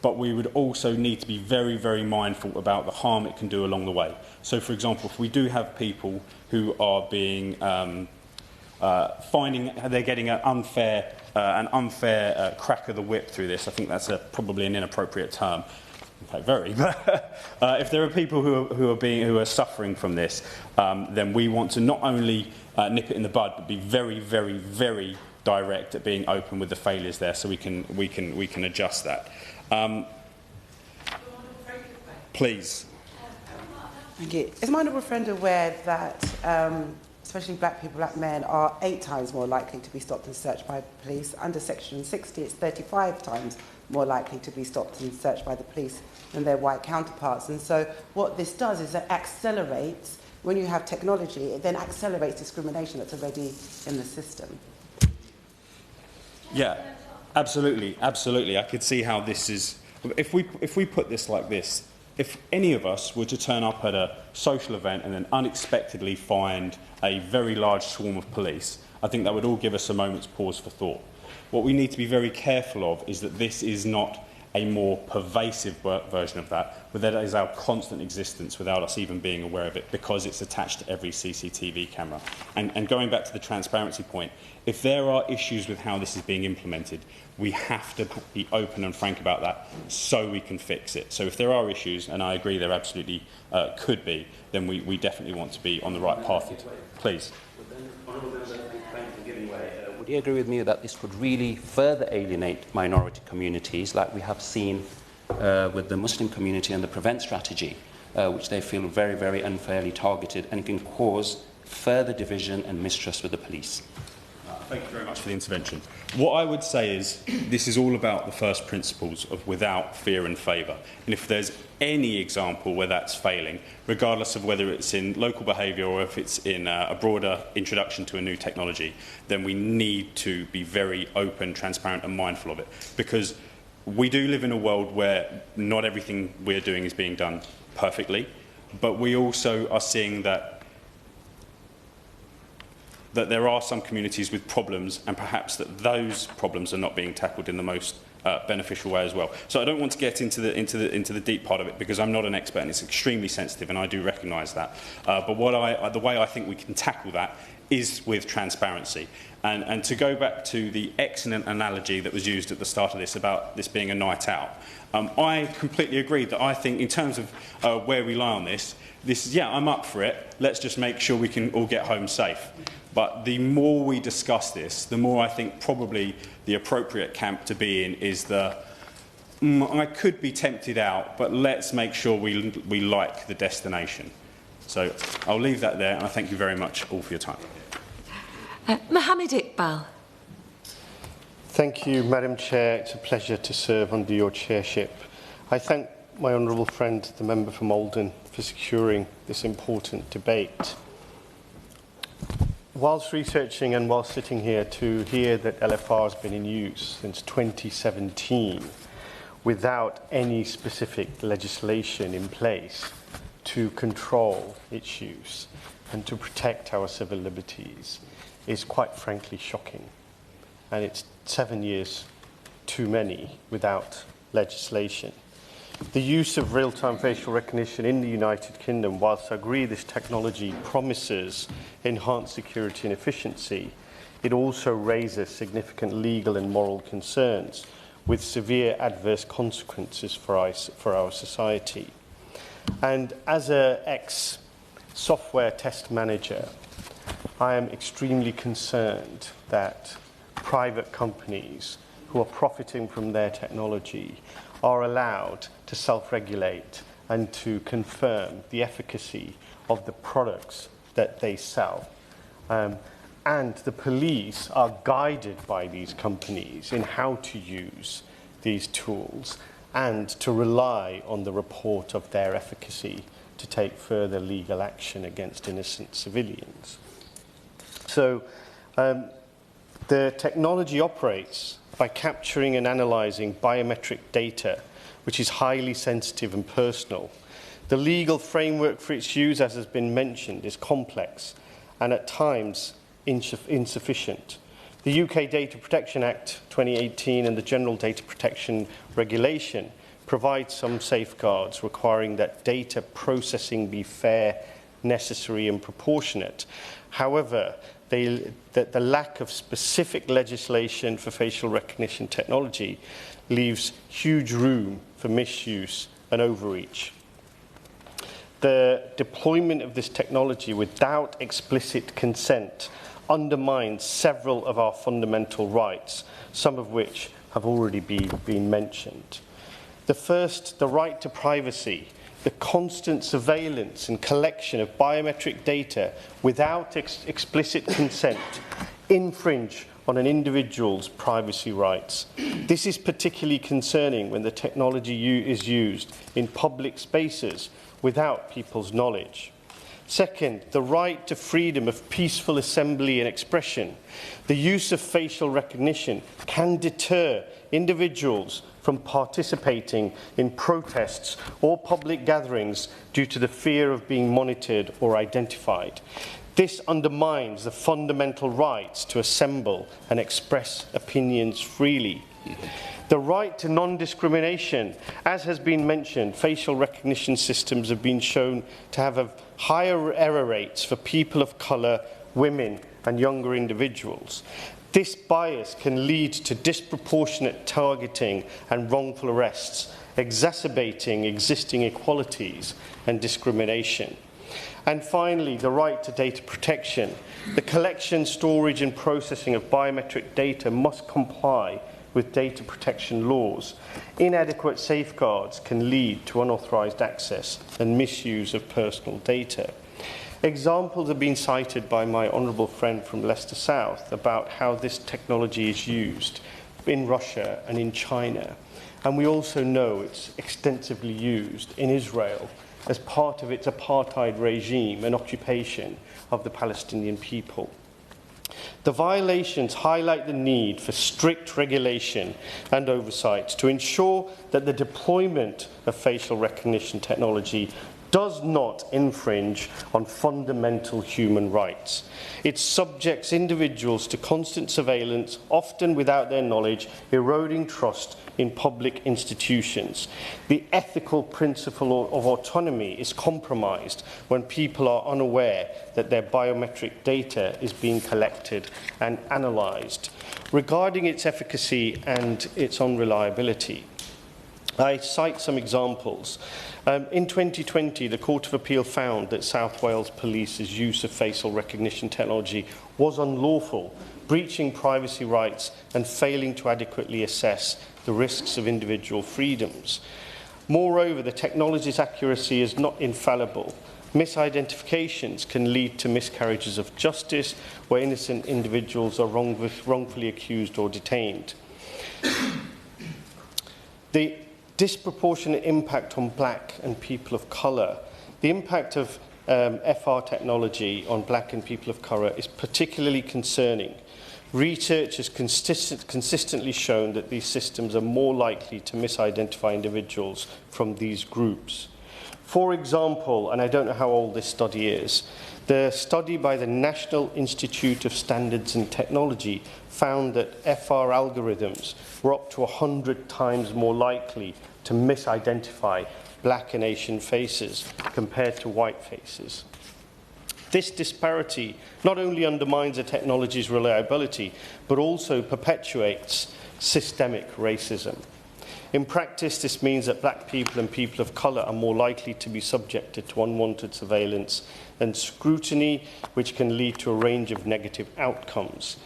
but we would also need to be very, very mindful about the harm it can do along the way. So, for example, if we do have people who are being finding they're getting an unfair crack of the whip through this. I think that's probably an inappropriate term. In fact, very. But if there are people who are suffering from this, then we want to not only nip it in the bud, but be very, very, very direct at being open with the failures there, so we can adjust that. Please. Thank you. Is my honourable friend aware that especially black people, black men, are 8 times more likely to be stopped and searched by police? Under Section 60, it's 35 times more likely to be stopped and searched by the police than their white counterparts. And so what this does is it accelerates, when you have technology, it then accelerates discrimination that's already in the system. Yeah, absolutely, absolutely. I could see how this is... If we put this like this, if any of us were to turn up at a social event and then unexpectedly find a very large swarm of police, I think that would all give us a moment's pause for thought. What we need to be very careful of is that this is not a more pervasive version of that, but that is our constant existence without us even being aware of it, because it's attached to every CCTV camera. And going back to the transparency point, if there are issues with how this is being implemented, we have to be open and frank about that so we can fix it. So if there are issues, and I agree there absolutely could be, then we definitely want to be on the right path. Please. Would you agree with me that this could really further alienate minority communities, like we have seen with the Muslim community and the Prevent strategy, which they feel very, very unfairly targeted, and can cause further division and mistrust with the police? Thank you very much for the intervention. What I would say is this is all about the first principles of without fear and favour. And if there's any example where that's failing, regardless of whether it's in local behaviour or if it's in a broader introduction to a new technology, then we need to be very open, transparent and mindful of it. Because we do live in a world where not everything we're doing is being done perfectly, but we also are seeing that there are some communities with problems, and perhaps that those problems are not being tackled in the most beneficial way as well. So I don't want to get into the deep part of it, because I'm not an expert and it's extremely sensitive, and I do recognise that. But the way I think we can tackle that is with transparency. And to go back to the excellent analogy that was used at the start of this about this being a night out, I completely agree that I think in terms of where we lie on this, yeah, I'm up for it. Let's just make sure we can all get home safe. But the more we discuss this, the more I think probably the appropriate camp to be in is I could be tempted out, but let's make sure we like the destination. So I'll leave that there, and I thank you very much all for your time. Mohammed Iqbal. Thank you, Madam Chair. It's a pleasure to serve under your chairship. I thank my honourable friend, the member for Malden, for securing this important debate. Whilst researching and whilst sitting here to hear that LFR has been in use since 2017 without any specific legislation in place to control its use, and to protect our civil liberties is quite frankly shocking. And it's 7 years too many without legislation. The use of real-time facial recognition in the United Kingdom, whilst I agree this technology promises enhanced security and efficiency, it also raises significant legal and moral concerns with severe adverse consequences for our society. And as an ex-software test manager, I am extremely concerned that private companies who are profiting from their technology are allowed to self-regulate and to confirm the efficacy of the products that they sell. And the police are guided by these companies in how to use these tools and to rely on the report of their efficacy to take further legal action against innocent civilians. So the technology operates by capturing and analysing biometric data, which is highly sensitive and personal. The legal framework for its use, as has been mentioned, is complex and at times insufficient. The UK Data Protection Act 2018 and the General Data Protection Regulation provide some safeguards requiring that data processing be fair, necessary and proportionate. However, the lack of specific legislation for facial recognition technology leaves huge room for misuse and overreach. The deployment of this technology without explicit consent undermines several of our fundamental rights, some of which have already been mentioned. The first, the right to privacy. The constant surveillance and collection of biometric data without explicit consent infringe on an individual's privacy rights. This is particularly concerning when the technology is used in public spaces without people's knowledge. Second, the right to freedom of peaceful assembly and expression. The use of facial recognition can deter individuals from participating in protests or public gatherings due to the fear of being monitored or identified. This undermines the fundamental rights to assemble and express opinions freely. The right to non-discrimination. As has been mentioned, facial recognition systems have been shown to have higher error rates for people of colour, women and younger individuals. This bias can lead to disproportionate targeting and wrongful arrests, exacerbating existing inequalities and discrimination. And finally, the right to data protection. The collection, storage and processing of biometric data must comply with data protection laws. Inadequate safeguards can lead to unauthorised access and misuse of personal data. Examples have been cited by my honourable friend from Leicester South about how this technology is used in Russia and in China. And we also know it's extensively used in Israel as part of its apartheid regime and occupation of the Palestinian people. The violations highlight the need for strict regulation and oversight to ensure that the deployment of facial recognition technology does not infringe on fundamental human rights. It subjects individuals to constant surveillance, often without their knowledge, eroding trust in public institutions. The ethical principle of autonomy is compromised when people are unaware that their biometric data is being collected and analysed. Regarding its efficacy and its unreliability, I cite some examples. In 2020, the Court of Appeal found that South Wales Police's use of facial recognition technology was unlawful, breaching privacy rights and failing to adequately assess the risks of individual freedoms. Moreover, the technology's accuracy is not infallible. Misidentifications can lead to miscarriages of justice where innocent individuals are wrongfully accused or detained. The disproportionate impact on black and people of colour. The impact of FR technology on black and people of colour is particularly concerning. Research has consistently shown that these systems are more likely to misidentify individuals from these groups. For example, and I don't know how old this study is, the study by the National Institute of Standards and Technology found that FR algorithms were up to 100 times more likely to misidentify black and Asian faces compared to white faces. This disparity not only undermines a technology's reliability, but also perpetuates systemic racism. In practice, this means that black people and people of colour are more likely to be subjected to unwanted surveillance and scrutiny, which can lead to a range of negative outcomes.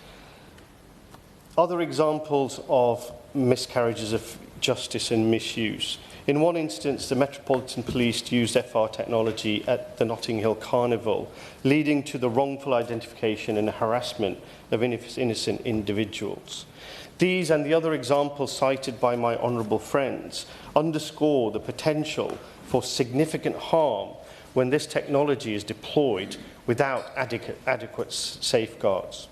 Other examples of miscarriages of justice and misuse. In one instance, the Metropolitan Police used FR technology at the Notting Hill Carnival, leading to the wrongful identification and harassment of innocent individuals. These and the other examples cited by my honourable friends underscore the potential for significant harm when this technology is deployed without adequate safeguards.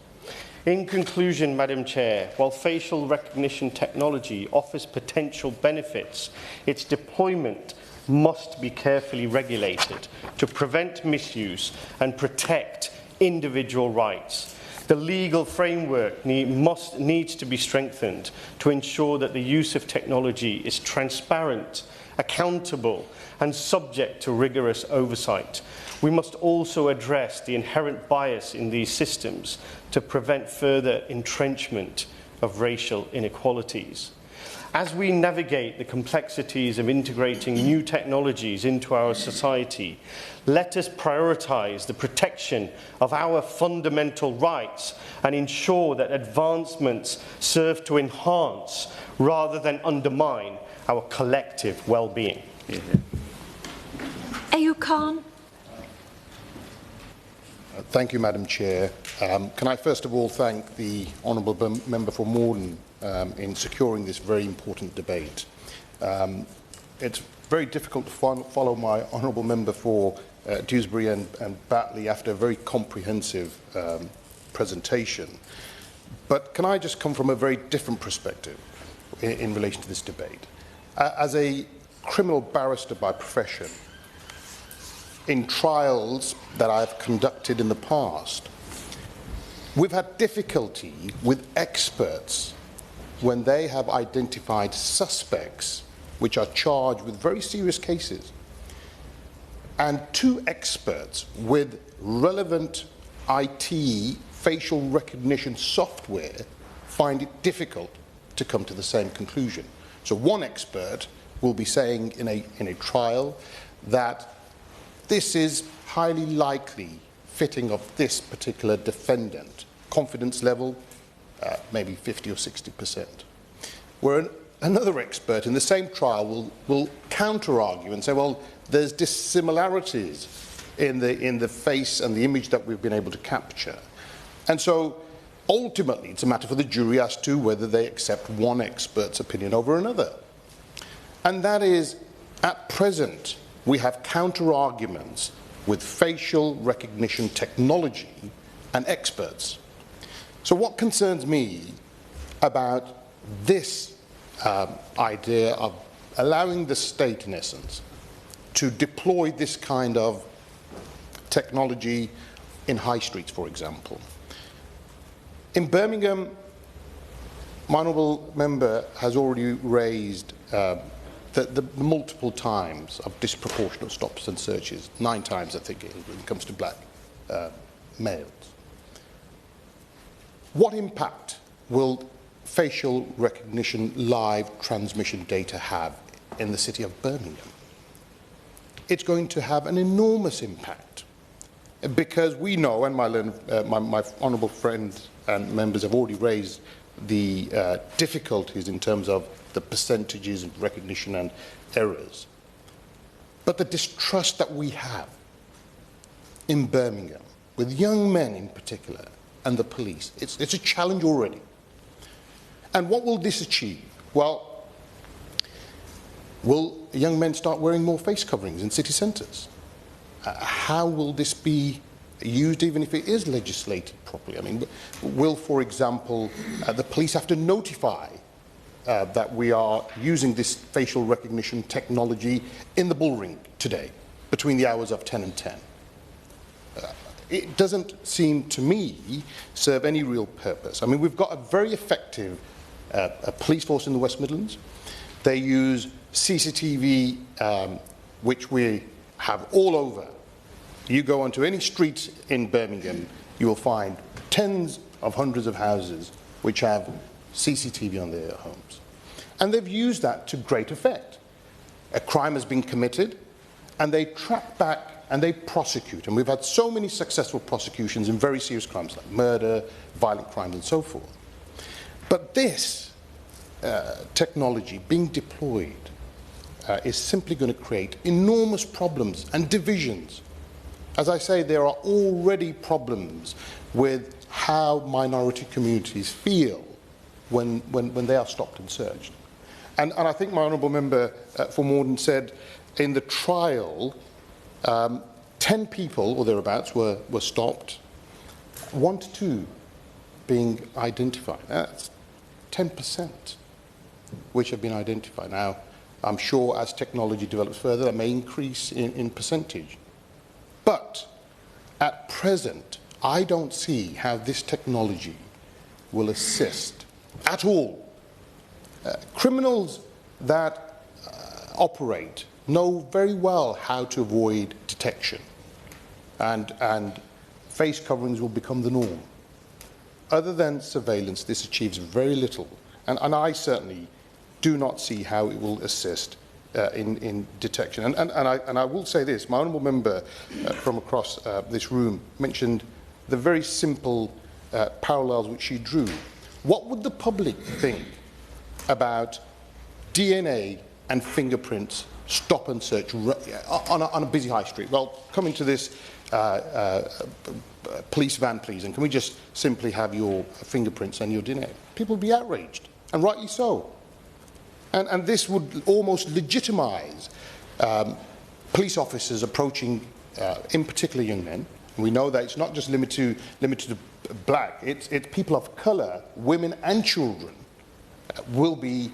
In conclusion, Madam Chair, while facial recognition technology offers potential benefits, its deployment must be carefully regulated to prevent misuse and protect individual rights. The legal framework needs to be strengthened to ensure that the use of technology is transparent, accountable, and subject to rigorous oversight. We must also address the inherent bias in these systems to prevent further entrenchment of racial inequalities. As we navigate the complexities of integrating new technologies into our society, let us prioritise the protection of our fundamental rights and ensure that advancements serve to enhance rather than undermine our collective well-being. Ayub Khan. Thank you, Madam Chair. Can I first of all thank the Honourable Member for Morden in securing this very important debate. It's very difficult to follow my Honourable Member for Dewsbury and Batley after a very comprehensive presentation. But can I just come from a very different perspective in relation to this debate? As a criminal barrister by profession, in trials that I've conducted in the past, we've had difficulty with experts when they have identified suspects which are charged with very serious cases, and two experts with relevant IT facial recognition software find it difficult to come to the same conclusion. So one expert will be saying in a trial that this is highly likely fitting of this particular defendant. Confidence level, maybe 50 or 60%. Where another expert in the same trial will counter-argue and say, well, there's dissimilarities in the face and the image that we've been able to capture. And so ultimately it's a matter for the jury as to whether they accept one expert's opinion over another. And that is, at present, we have counter-arguments with facial recognition technology and experts. So what concerns me about this idea of allowing the state, in essence, to deploy this kind of technology in high streets, for example. In Birmingham, my honourable member has already raised the multiple times of disproportionate stops and searches, 9 times I think when it comes to black males. What impact will facial recognition live transmission data have in the city of Birmingham? It's going to have an enormous impact, because we know, and my honourable friends and members have already raised the difficulties in terms of the percentages of recognition and errors. But the distrust that we have in Birmingham, with young men in particular, and the police, it's a challenge already. And what will this achieve? Well, will young men start wearing more face coverings in city centres? How will this be used, even if it is legislated properly? I mean, will, for example, the police have to notify that we are using this facial recognition technology in the bullring today, between the hours of 10 and 10. It doesn't seem to me serve any real purpose. I mean, we've got a very effective police force in the West Midlands. They use CCTV, which we have all over. You go onto any street in Birmingham, you will find tens of hundreds of houses which have CCTV on their homes. And they've used that to great effect. A crime has been committed, and they track back and they prosecute. And we've had so many successful prosecutions in very serious crimes like murder, violent crimes, and so forth. But this technology being deployed is simply going to create enormous problems and divisions. As I say, there are already problems with how minority communities feel when they are stopped and searched. And I think my honourable member for Morden said in the trial, 10 people or thereabouts were stopped, 1 to 2 being identified. That's 10% which have been identified. Now, I'm sure as technology develops further, that may increase in percentage. But at present, I don't see how this technology will assist at all. Criminals that operate know very well how to avoid detection, and face coverings will become the norm. Other than surveillance, this achieves very little, and I certainly do not see how it will assist in detection. And I will say this, my honourable member from across this room mentioned the very simple parallels which she drew. What would the public think about DNA and fingerprints stop and search on a busy high street? Well, come into this police van, please, and can we just simply have your fingerprints and your DNA? People would be outraged, and rightly so. And this would almost legitimise police officers approaching, in particular, young men. And we know that it's not just limited to black, it's people of colour, women and children will be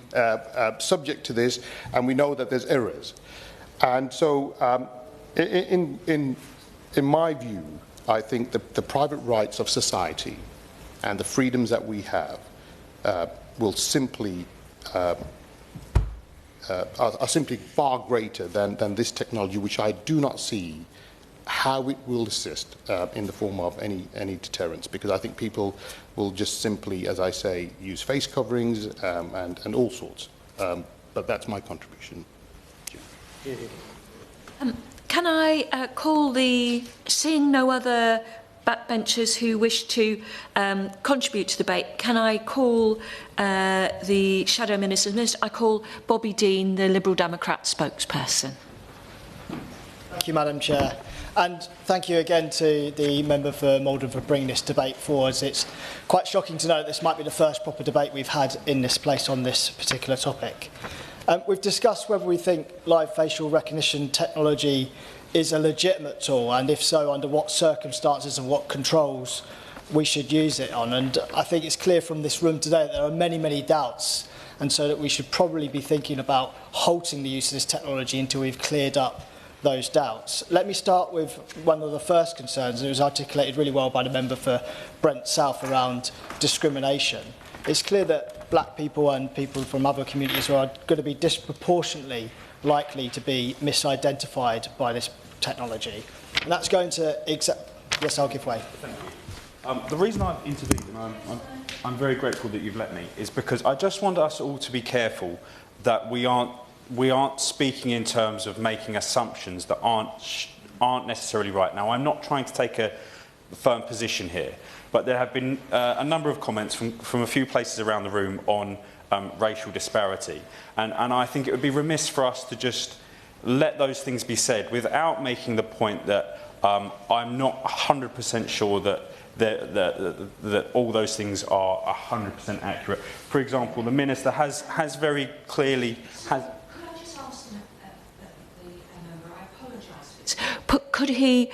subject to this, and we know that there's errors. And so, in my view, I think the private rights of society and the freedoms that we have will simply are simply far greater than this technology, which I do not see how it will assist in the form of any deterrence, because I think people will just simply, as I say, use face coverings and all sorts. But that's my contribution. Can I call seeing no other backbenchers who wish to contribute to the debate, can I call the Shadow Minister? I call Bobby Dean, the Liberal Democrat spokesperson. Thank you, Madam Chair. And thank you again to the member for Maldon for bringing this debate forward. It's quite shocking to know that this might be the first proper debate we've had in this place on this particular topic. We've discussed whether we think live facial recognition technology is a legitimate tool, and if so, under what circumstances and what controls we should use it on. And I think it's clear from this room today that there are many, many doubts, and so that we should probably be thinking about halting the use of this technology until we've cleared up those doubts. Let me start with one of the first concerns, and it was articulated really well by the member for Brent South around discrimination. It's clear that black people and people from other communities are going to be disproportionately likely to be misidentified by this technology. And that's going to... Yes, I'll give way. Thank you. The reason I've intervened, and I'm very grateful that you've let me, is because I just want us all to be careful that we aren't speaking in terms of making assumptions that aren't necessarily right. Now, I'm not trying to take a firm position here, but there have been a number of comments from a few places around the room on racial disparity. And I think it would be remiss for us to just let those things be said without making the point that I'm not 100% sure that all those things are 100% accurate. For example, the Minister has very clearly... Could I just ask the member, I apologise for this, put could he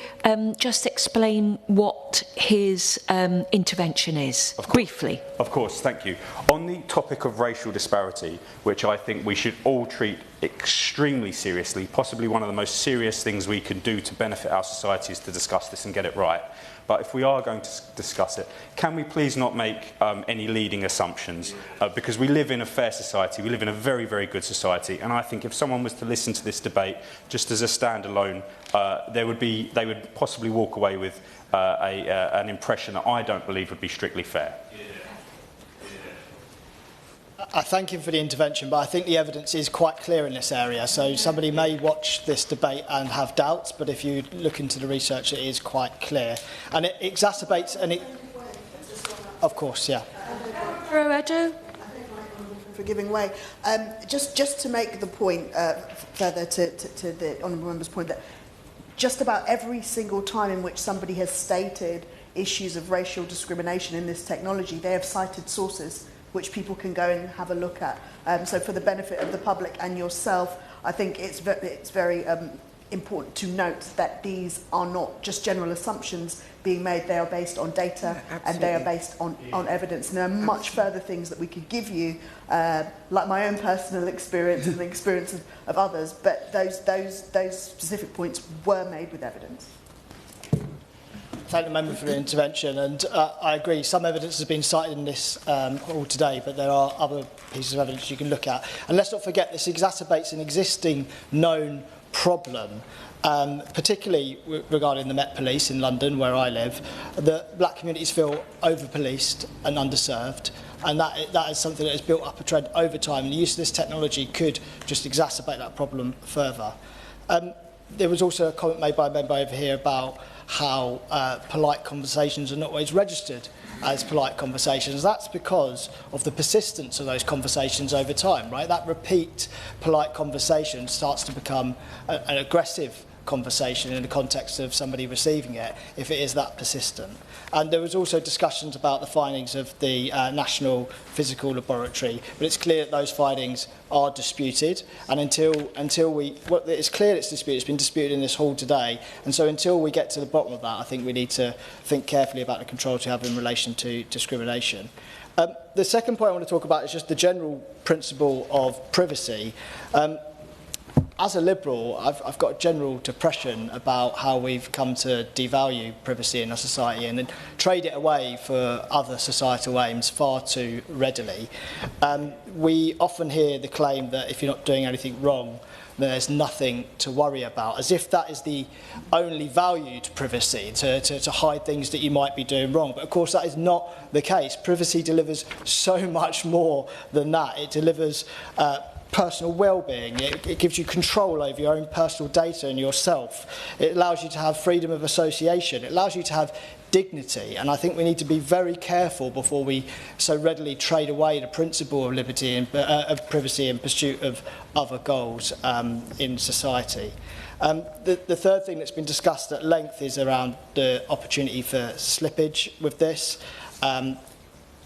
just explain what his intervention is, briefly? Of course, thank you. On the topic of racial disparity, which I think we should all treat extremely seriously, possibly one of the most serious things we can do to benefit our society is to discuss this and get it right. But if we are going to discuss it, can we please not make any leading assumptions? Because we live in a fair society, we live in a very, very good society, and I think if someone was to listen to this debate just as a standalone, they would possibly walk away with an impression that I don't believe would be strictly fair. I thank him for the intervention, but I think the evidence is quite clear in this area. So somebody may watch this debate and have doubts, but if you look into the research, it is quite clear. And it exacerbates, and it... Of course, yeah. For giving way. Just to make the point further to the Honourable Member's point, that just about every single time in which somebody has stated issues of racial discrimination in this technology, they have cited sources which people can go and have a look at. So for the benefit of the public and yourself, I think it's very important to note that these are not just general assumptions being made. They are based on data and they are based on evidence. And there are much further things that we could give you, like my own personal experience and the experience of others, but those specific points were made with evidence. Thank the member for the intervention, and I agree, some evidence has been cited in this hall today, but there are other pieces of evidence you can look at. And let's not forget, this exacerbates an existing known problem, particularly regarding the Met Police in London, where I live. The black communities feel over-policed and underserved, and that is something that has built up a trend over time, and the use of this technology could just exacerbate that problem further. There was also a comment made by a member over here about how polite conversations are not always registered as polite conversations. That's because of the persistence of those conversations over time, right? That repeat polite conversation starts to become an aggressive conversation in the context of somebody receiving it, if it is that persistent. And there was also discussions about the findings of the National Physical Laboratory, but it's clear that those findings are disputed, and it's clear it's disputed, it's been disputed in this hall today, and so until we get to the bottom of that, I think we need to think carefully about the controls we have in relation to discrimination. The second point I want to talk about is just the general principle of privacy. As a Liberal, I've got a general depression about how we've come to devalue privacy in our society and then trade it away for other societal aims far too readily. We often hear the claim that if you're not doing anything wrong, then there's nothing to worry about, as if that is the only value to privacy, to hide things that you might be doing wrong. But of course that is not the case. Privacy delivers so much more than that. It delivers personal well-being. It gives you control over your own personal data and yourself. It allows you to have freedom of association. It allows you to have dignity, and I think we need to be very careful before we so readily trade away the principle of liberty and of privacy in pursuit of other goals in society. The third thing that's been discussed at length is around the opportunity for slippage with this.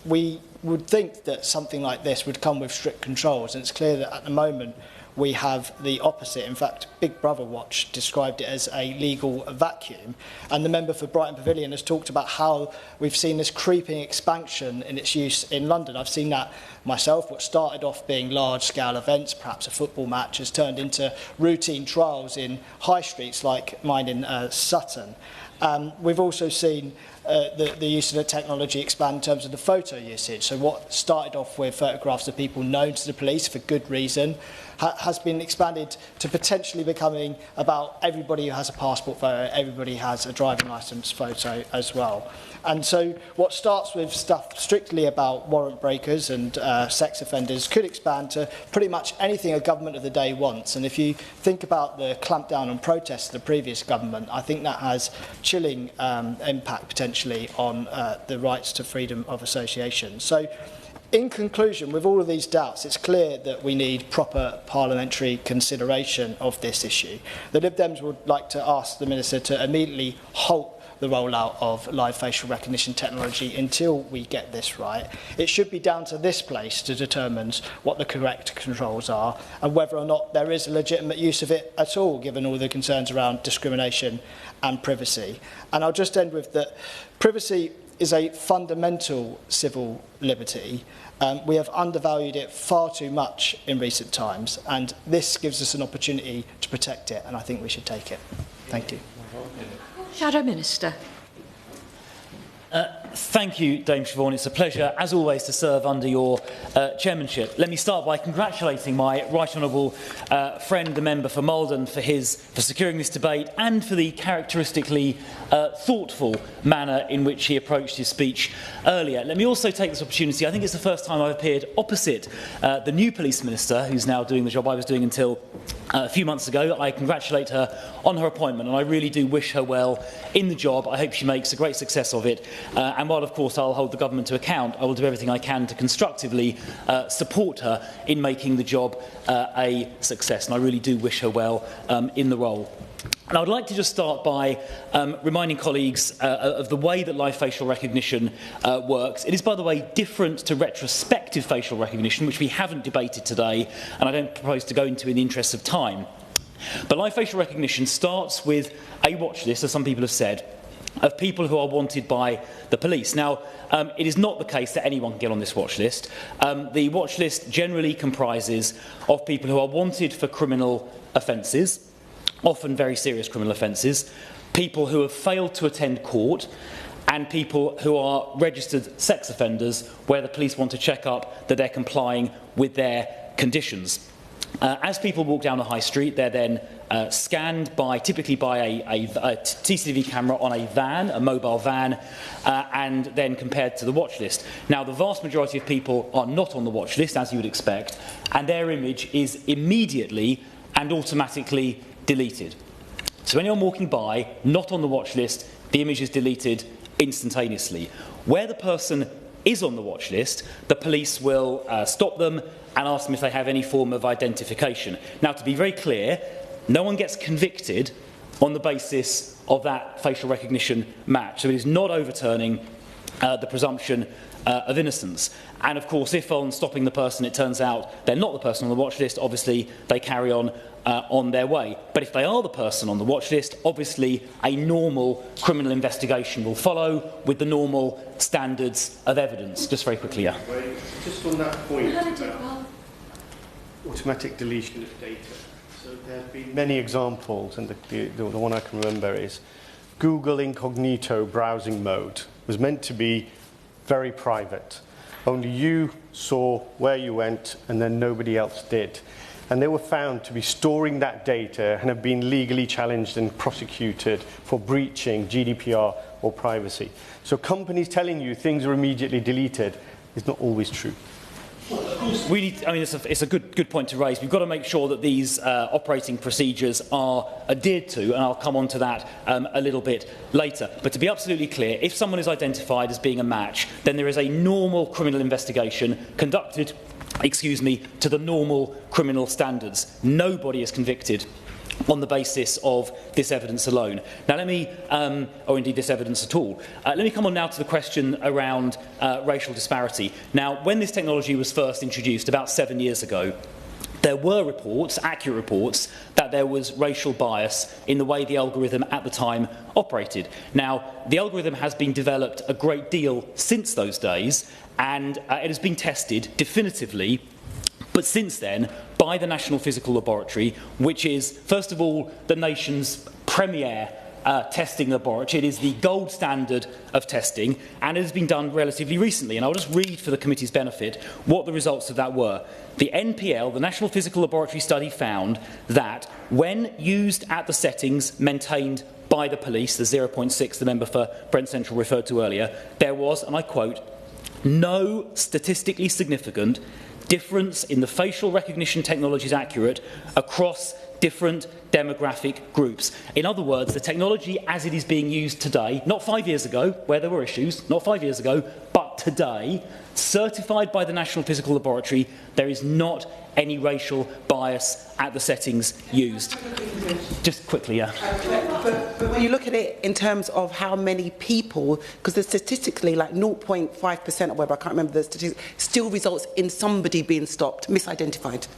We would think that something like this would come with strict controls, and it's clear that at the moment we have the opposite. In fact, Big Brother Watch described it as a legal vacuum, and the member for Brighton Pavilion has talked about how we've seen this creeping expansion in its use in London. I've seen that myself. What started off being large-scale events, perhaps a football match, has turned into routine trials in high streets like mine in Sutton. We've also seen the use of the technology expand in terms of the photo usage. So what started off with photographs of people known to the police for good reason has been expanded to potentially becoming about everybody who has a passport photo, everybody has a driving licence photo as well. And so what starts with stuff strictly about warrant breakers and sex offenders could expand to pretty much anything a government of the day wants. And if you think about the clampdown on protests of the previous government, I think that has chilling impact potentially on the rights to freedom of association. So in conclusion, with all of these doubts, it's clear that we need proper parliamentary consideration of this issue. The Lib Dems would like to ask the Minister to immediately halt the rollout of live facial recognition technology until we get this right. It should be down to this place to determine what the correct controls are and whether or not there is a legitimate use of it at all, given all the concerns around discrimination and privacy. And I'll just end with that privacy is a fundamental civil liberty. We have undervalued it far too much in recent times, and this gives us an opportunity to protect it, and I think we should take it. Thank you. Shadow Minister. Thank you, Dame Siobhan. It's a pleasure, as always, to serve under your chairmanship. Let me start by congratulating my right honourable friend, the member for Malden, for securing this debate and for the characteristically thoughtful manner in which he approached his speech earlier. Let me also take this opportunity. I think it's the first time I've appeared opposite the new police minister, who's now doing the job I was doing until a few months ago. I congratulate her on her appointment, and I really do wish her well in the job. I hope she makes a great success of it. And while, of course, I'll hold the government to account, I will do everything I can to constructively support her in making the job a success. And I really do wish her well in the role. And I would like to just start by reminding colleagues of the way that live facial recognition works. It is, by the way, different to retrospective facial recognition, which we haven't debated today, and I don't propose to go into in the interest of time. But live facial recognition starts with a watch list, as some people have said, of people who are wanted by the police. Now, it is not the case that anyone can get on this watch list. The watch list generally comprises of people who are wanted for criminal offences, often very serious criminal offences, people who have failed to attend court, and people who are registered sex offenders where the police want to check up that they're complying with their conditions. As people walk down the high street, they're then scanned typically by a CCTV camera on a van, a mobile van, and then compared to the watch list. Now, the vast majority of people are not on the watch list, as you would expect, and their image is immediately and automatically deleted. So anyone walking by, not on the watch list, the image is deleted instantaneously. Where the person is on the watch list, the police will stop them and ask them if they have any form of identification. Now, to be very clear, no one gets convicted on the basis of that facial recognition match. So it is not overturning the presumption of innocence. And of course, if on stopping the person it turns out they're not the person on the watch list, obviously they carry on their way. But if they are the person on the watch list, obviously a normal criminal investigation will follow with the normal standards of evidence. Just very quickly, yeah. Just on that point, automatic deletion of data. So there have been many examples, and the one I can remember is Google Incognito browsing mode was meant to be very private. Only you saw where you went, and then nobody else did. And they were found to be storing that data and have been legally challenged and prosecuted for breaching GDPR or privacy. So companies telling you things are immediately deleted is not always true. It's a good point to raise. We've got to make sure that these operating procedures are adhered to, and I'll come on to that a little bit later. But to be absolutely clear, if someone is identified as being a match, then there is a normal criminal investigation conducted, to the normal criminal standards. Nobody is convicted on the basis of this evidence alone. Now let me, or indeed this evidence at all, let me come on now to the question around racial disparity. Now, when this technology was first introduced about 7 years ago, there were reports, accurate reports, that there was racial bias in the way the algorithm at the time operated. Now, the algorithm has been developed a great deal since those days, and it has been tested definitively, but since then, by the National Physical Laboratory, which is, first of all, the nation's premier testing laboratory. It is the gold standard of testing, and it has been done relatively recently. And I'll just read for the committee's benefit what the results of that were. The NPL, the National Physical Laboratory study, found that when used at the settings maintained by the police, the 0.6 the member for Brent Central referred to earlier, there was, and I quote, no statistically significant difference in the facial recognition technology's accurate across different demographic groups. In other words, the technology as it is being used today, not 5 years ago, where there were issues, not 5 years ago, but today, certified by the National Physical Laboratory, there is not any racial bias at the settings used. Just quickly, yeah. But when you look at it in terms of how many people, because statistically, like 0.5% or whatever, I can't remember the statistics, still results in somebody being stopped, misidentified.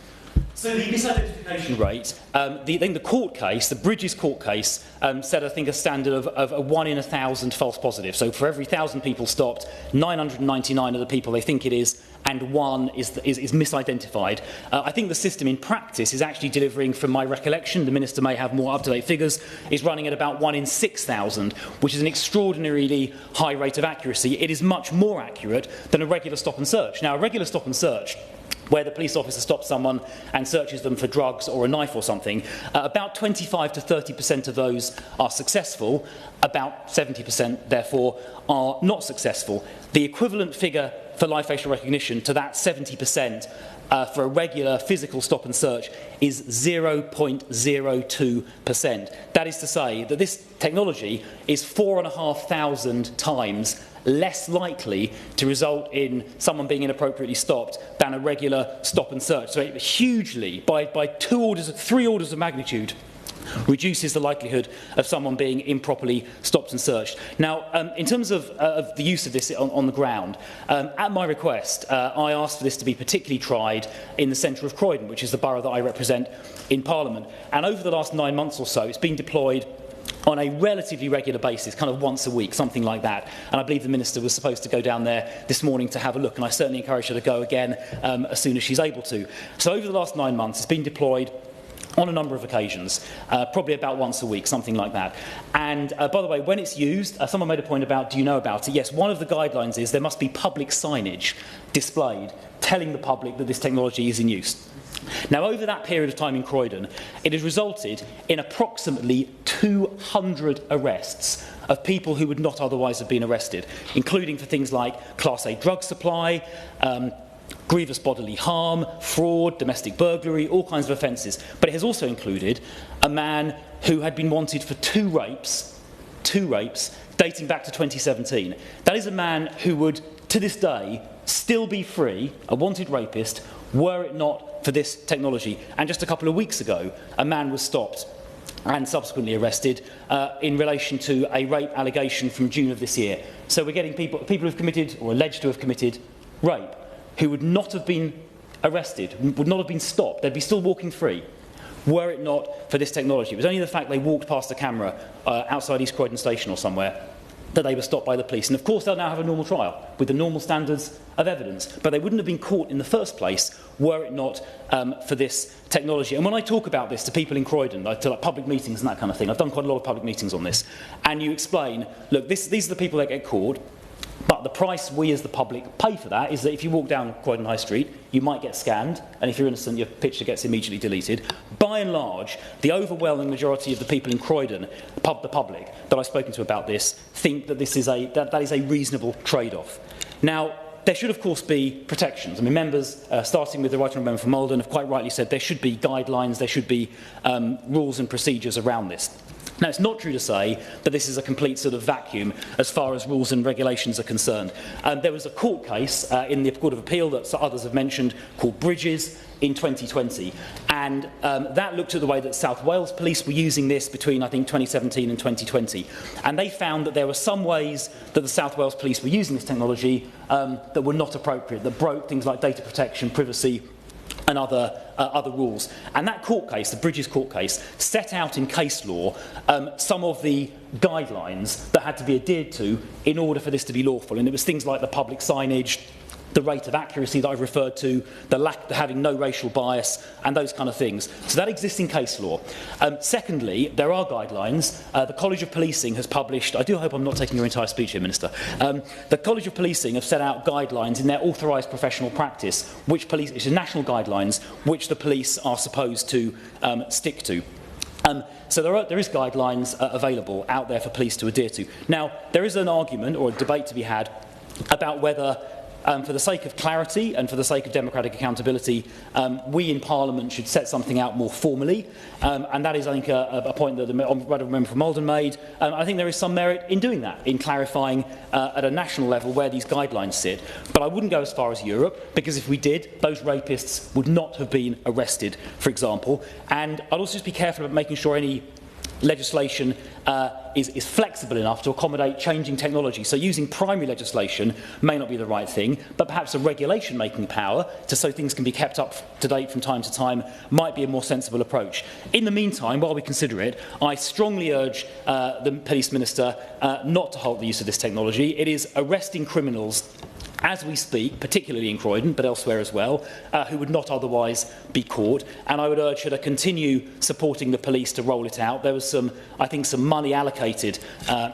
So the misidentification rate, the court case, the Bridges court case, said, I think, a standard of a 1 in 1,000 false positives. So for every 1,000 people stopped, 999 are the people they think it is, and 1 is misidentified. I think the system in practice is actually delivering, from my recollection, the Minister may have more up-to-date figures, is running at about 1 in 6,000, which is an extraordinarily high rate of accuracy. It is much more accurate than a regular stop and search. Now, a regular stop and search, where the police officer stops someone and searches them for drugs or a knife or something, about 25 to 30% of those are successful, about 70% therefore are not successful. The equivalent figure for live facial recognition to that 70% for a regular physical stop and search is 0.02%. That is to say that this technology is 4,500 times less likely to result in someone being inappropriately stopped than a regular stop and search. So it hugely, by 3 orders of magnitude, reduces the likelihood of someone being improperly stopped and searched. Now, in terms of the use of this on the ground, at my request, I asked for this to be particularly tried in the centre of Croydon, which is the borough that I represent in Parliament. And over the last 9 months or so, it's been deployed on a relatively regular basis, kind of once a week, something like that. And I believe the Minister was supposed to go down there this morning to have a look, and I certainly encourage her to go again as soon as she's able to. So over the last 9 months, it's been deployed on a number of occasions, probably about once a week, something like that. And by the way, when it's used, someone made a point about, do you know about it? Yes, one of the guidelines is there must be public signage displayed telling the public that this technology is in use. Now, over that period of time in Croydon, it has resulted in approximately 200 arrests of people who would not otherwise have been arrested, including for things like Class A drug supply, grievous bodily harm, fraud, domestic burglary, all kinds of offences. But it has also included a man who had been wanted for two rapes, dating back to 2017. That is a man who would, to this day, still be free, a wanted rapist, were it not for this technology. And just a couple of weeks ago, a man was stopped and subsequently arrested in relation to a rape allegation from June of this year. So we're getting people who have committed, or alleged to have committed, rape, who would not have been arrested, would not have been stopped. They'd be still walking free, were it not for this technology. It was only the fact they walked past a camera outside East Croydon Station or somewhere that they were stopped by the police. And of course they'll now have a normal trial with the normal standards of evidence. But they wouldn't have been caught in the first place were it not for this technology. And when I talk about this to people in Croydon, to like public meetings and that kind of thing, I've done quite a lot of public meetings on this, and you explain, look, these are the people that get caught, but the price we as the public pay for that is that if you walk down Croydon High Street, you might get scanned, and if you're innocent, your picture gets immediately deleted. By and large, the overwhelming majority of the people in Croydon, the public that I've spoken to about this, think that this is that is a reasonable trade-off. Now, there should, of course, be protections. I mean, members, starting with the Right Honourable Member for Malden, have quite rightly said there should be guidelines, there should be rules and procedures around this. Now, it's not true to say that this is a complete sort of vacuum as far as rules and regulations are concerned. There was a court case in the Court of Appeal that others have mentioned called Bridges in 2020, and that looked at the way that South Wales Police were using this between, I think, 2017 and 2020. And they found that there were some ways that the South Wales Police were using this technology that were not appropriate, that broke things like data protection, privacy, and other rules. And that court case, the Bridges court case, set out in case law some of the guidelines that had to be adhered to in order for this to be lawful. And it was things like the public signage, the rate of accuracy that I've referred to, the having no racial bias, and those kind of things. So that exists in case law. Secondly, there are guidelines. The College of Policing has published, I do hope I'm not taking your entire speech here, Minister. The College of Policing have set out guidelines in their authorised professional practice, which are national guidelines, which the police are supposed to stick to. So there is guidelines available out there for police to adhere to. Now, there is an argument or a debate to be had about whether for the sake of clarity and for the sake of democratic accountability, we in Parliament should set something out more formally. And that is, I think, a point that the Honourable Member for Malden made. I think there is some merit in doing that, in clarifying at a national level where these guidelines sit. But I wouldn't go as far as Europe, because if we did, those rapists would not have been arrested, for example. And I'd also just be careful about making sure any legislation is flexible enough to accommodate changing technology. So using primary legislation may not be the right thing, but perhaps a regulation-making power so things can be kept up to date from time to time might be a more sensible approach. In the meantime, while we consider it, I strongly urge the Police Minister not to halt the use of this technology. It is arresting criminals as we speak, particularly in Croydon, but elsewhere as well, who would not otherwise be caught. And I would urge her to continue supporting the police to roll it out. There was I think, some money allocated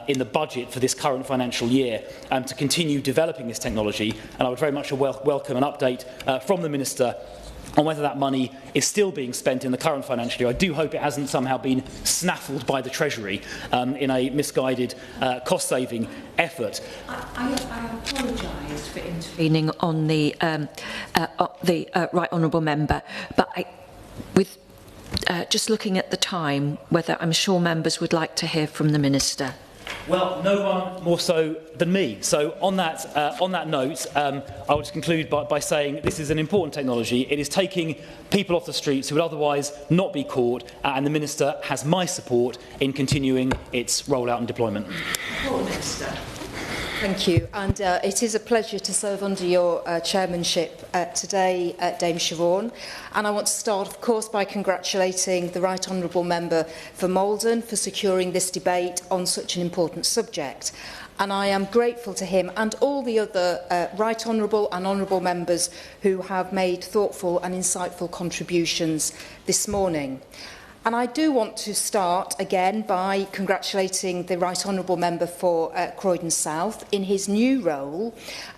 in the budget for this current financial year to continue developing this technology. And I would very much welcome an update from the Minister on whether that money is still being spent in the current financial year. I do hope it hasn't somehow been snaffled by the Treasury in a misguided cost-saving effort. I apologise for intervening on the Right Honourable Member, but just looking at the time, whether I'm sure members would like to hear from the Minister. Well, no one more so than me. So on that note, I will just conclude by saying this is an important technology. It is taking people off the streets who would otherwise not be caught, and the Minister has my support in continuing its rollout and deployment. Minister. Thank you, and it is a pleasure to serve under your chairmanship today, Dame Siobhan. And I want to start, of course, by congratulating the Right Honourable Member for Maldon for securing this debate on such an important subject. And I am grateful to him and all the other Right Honourable and Honourable Members who have made thoughtful and insightful contributions this morning. And I do want to start again by congratulating the Right Honourable Member for Croydon South in his new role.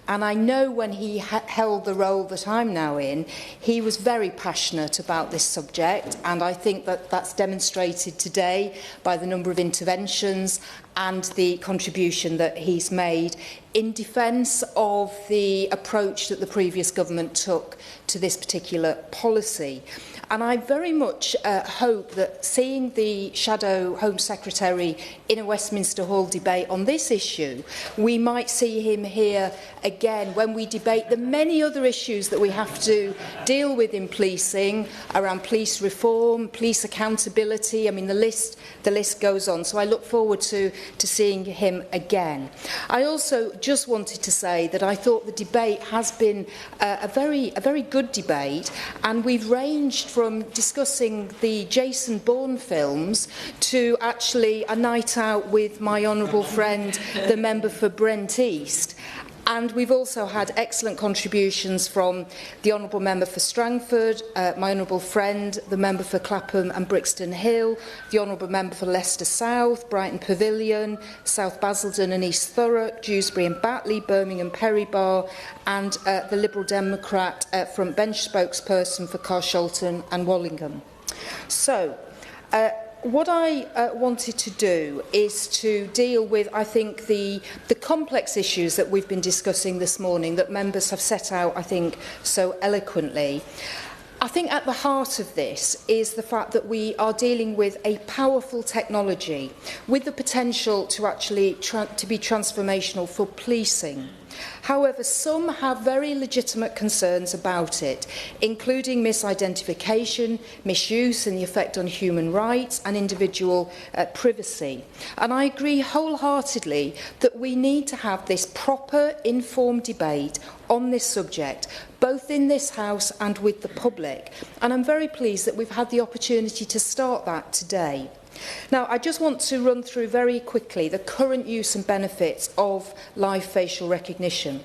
And I know when he held the role that I'm now in, he was very passionate about this subject. And I think that that's demonstrated today by the number of interventions and the contribution that he's made in defence of the approach that the previous government took to this particular policy. And I very much hope that seeing the Shadow Home Secretary in a Westminster Hall debate on this issue, we might see him here again when we debate the many other issues that we have to deal with in policing, around police reform, police accountability. I mean, the list goes on. So I look forward to seeing him again. I also just wanted to say that I thought the debate has been a very good debate, and we've ranged from discussing the Jason Bourne films to actually a night out with my honourable friend, the member for Brent East. And we've also had excellent contributions from the Honourable Member for Strangford, my honourable friend, the Member for Clapham and Brixton Hill, the Honourable Member for Leicester South, Brighton Pavilion, South Basildon and East Thurrock, Dewsbury and Batley, Birmingham Perrybar, and the Liberal Democrat front bench spokesperson for Carshalton and Wallingham. So, what I wanted to do is to deal with, I think, the complex issues that we've been discussing this morning that members have set out, I think, so eloquently. I think at the heart of this is the fact that we are dealing with a powerful technology with the potential to actually to be transformational for policing. However, some have very legitimate concerns about it, including misidentification, misuse and the effect on human rights and individual privacy. And I agree wholeheartedly that we need to have this proper, informed debate on this subject, both in this House and with the public. And I'm very pleased that we've had the opportunity to start that today. Now, I just want to run through very quickly the current use and benefits of live facial recognition.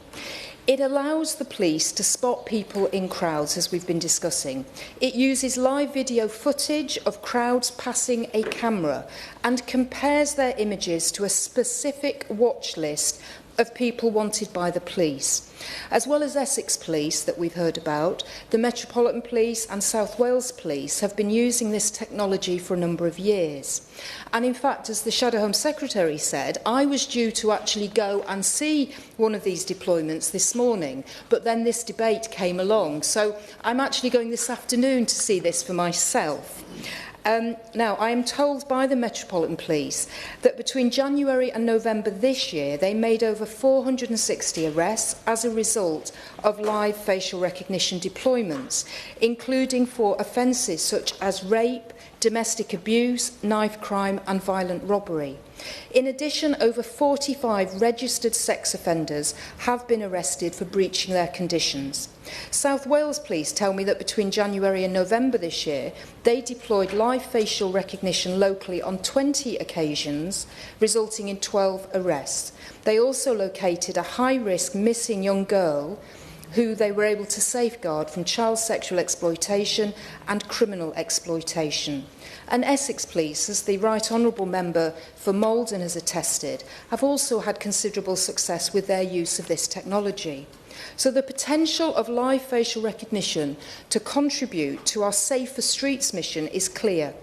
It allows the police to spot people in crowds, as we've been discussing. It uses live video footage of crowds passing a camera and compares their images to a specific watch list of people wanted by the police. As well as Essex Police that we've heard about, the Metropolitan Police and South Wales Police have been using this technology for a number of years. And in fact, as the Shadow Home Secretary said, I was due to actually go and see one of these deployments this morning, but then this debate came along. So I'm actually going this afternoon to see this for myself. Now, I am told by the Metropolitan Police that between January and November this year, they made over 460 arrests as a result of live facial recognition deployments, including for offences such as rape, domestic abuse, knife crime and violent robbery. In addition, over 45 registered sex offenders have been arrested for breaching their conditions. South Wales Police tell me that between January and November this year, they deployed live facial recognition locally on 20 occasions, resulting in 12 arrests. They also located a high-risk missing young girl who they were able to safeguard from child sexual exploitation and criminal exploitation. And Essex Police, as the Right Honourable Member for Maldon has attested, have also had considerable success with their use of this technology. So the potential of live facial recognition to contribute to our Safer Streets mission is clear.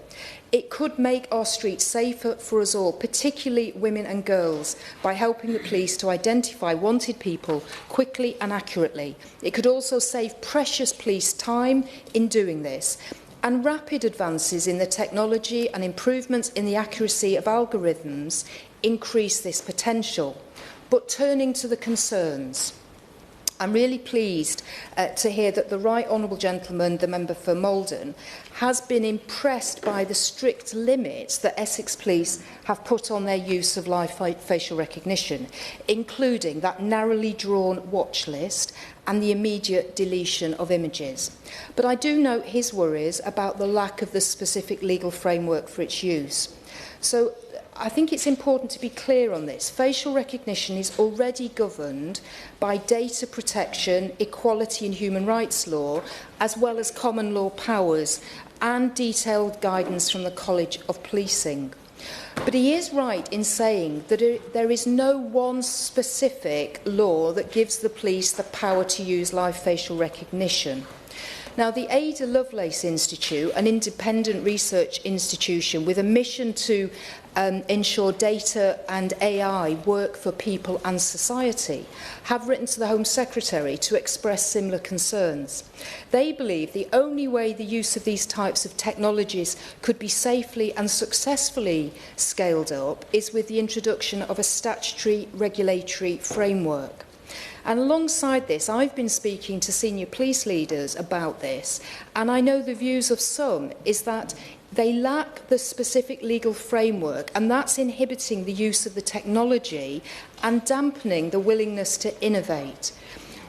It could make our streets safer for us all, particularly women and girls, by helping the police to identify wanted people quickly and accurately. It could also save precious police time in doing this. And rapid advances in the technology and improvements in the accuracy of algorithms increase this potential. But turning to the concerns, I'm really pleased to hear that the Right Honourable Gentleman, the Member for Maldon, has been impressed by the strict limits that Essex Police have put on their use of live facial recognition, including that narrowly drawn watch list and the immediate deletion of images. But I do note his worries about the lack of the specific legal framework for its use. So I think it's important to be clear on this. Facial recognition is already governed by data protection, equality and human rights law, as well as common law powers and detailed guidance from the College of Policing. But he is right in saying that there is no one specific law that gives the police the power to use live facial recognition. Now, the Ada Lovelace Institute, an independent research institution with a mission to ensure data and AI work for people and society, have written to the Home Secretary to express similar concerns. They believe the only way the use of these types of technologies could be safely and successfully scaled up is with the introduction of a statutory regulatory framework. And alongside this, I've been speaking to senior police leaders about this, and I know the views of some is that they lack the specific legal framework, and that's inhibiting the use of the technology and dampening the willingness to innovate.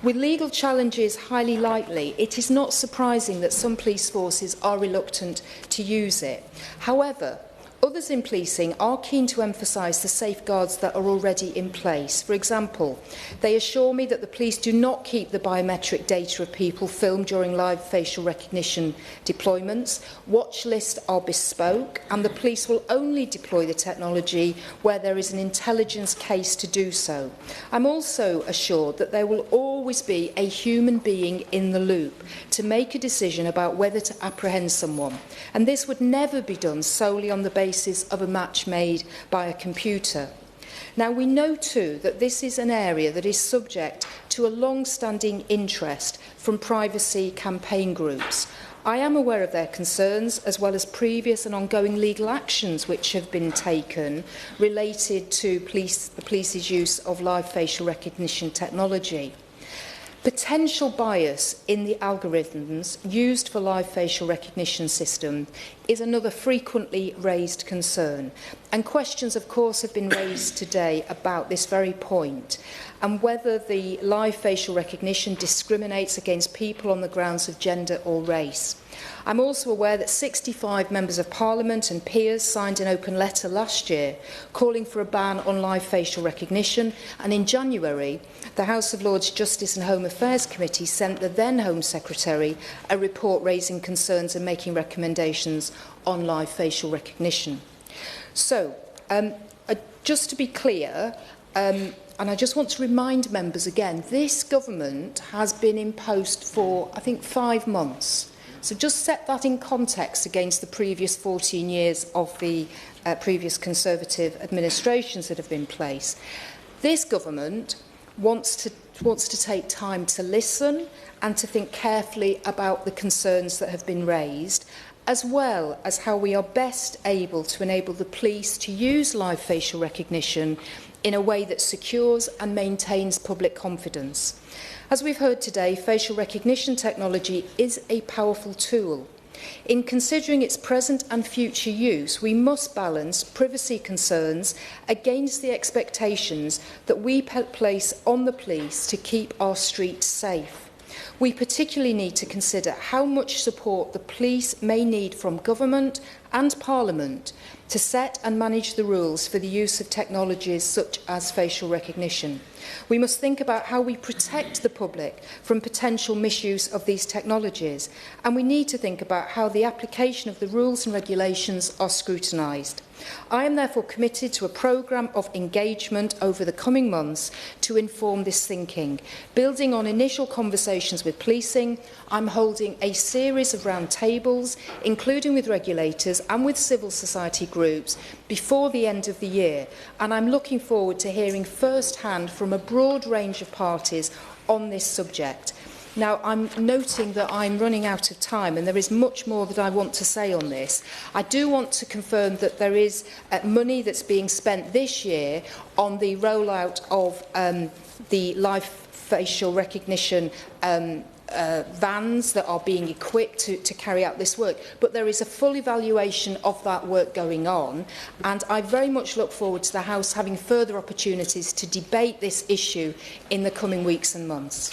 With legal challenges highly likely, it is not surprising that some police forces are reluctant to use it. However, others in policing are keen to emphasise the safeguards that are already in place. For example, they assure me that the police do not keep the biometric data of people filmed during live facial recognition deployments. Watch lists are bespoke, and the police will only deploy the technology where there is an intelligence case to do so. I'm also assured that there will always be a human being in the loop to make a decision about whether to apprehend someone, and this would never be done solely on the basis of a match made by a computer. Now, we know too that this is an area that is subject to a long-standing interest from privacy campaign groups. I am aware of their concerns, as well as previous and ongoing legal actions which have been taken related to the police's use of live facial recognition technology. Potential bias in the algorithms used for live facial recognition system is another frequently raised concern, and questions of course have been raised today about this very point and whether the live facial recognition discriminates against people on the grounds of gender or race. I'm also aware that 65 members of Parliament and peers signed an open letter last year calling for a ban on live facial recognition, and in January the House of Lords Justice and Home Affairs Committee sent the then Home Secretary a report raising concerns and making recommendations on live facial recognition. So, just to be clear, and I just want to remind members again, this government has been in post for, I think, 5 months. So just set that in context against the previous 14 years of the previous Conservative administrations that have been in place. This government wants to take time to listen and to think carefully about the concerns that have been raised as well as how we are best able to enable the police to use live facial recognition in a way that secures and maintains public confidence. As we've heard today, facial recognition technology is a powerful tool. In considering its present and future use, we must balance privacy concerns against the expectations that we place on the police to keep our streets safe. We particularly need to consider how much support the police may need from government and Parliament to set and manage the rules for the use of technologies such as facial recognition. We must think about how we protect the public from potential misuse of these technologies, and we need to think about how the application of the rules and regulations are scrutinised. I am therefore committed to a programme of engagement over the coming months to inform this thinking. Building on initial conversations with policing, I'm holding a series of roundtables, including with regulators and with civil society groups, before the end of the year, and I'm looking forward to hearing first-hand from a broad range of parties on this subject. Now, I'm noting that I'm running out of time and there is much more that I want to say on this. I do want to confirm that there is money that's being spent this year on the rollout of the live facial recognition vans that are being equipped to carry out this work. But there is a full evaluation of that work going on, and I very much look forward to the House having further opportunities to debate this issue in the coming weeks and months.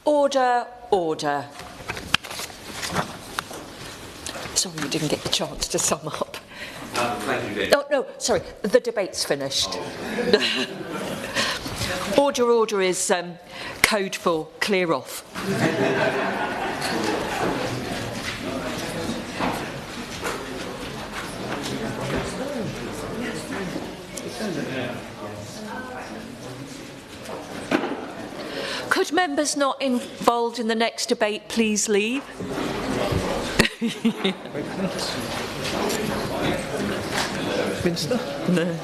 Order, order. Sorry, you didn't get the chance to sum up. Thank you, Dave. Oh, no, sorry, the debate's finished. Order, order is code for clear off. Could members not involved in the next debate please leave? Westminster? No.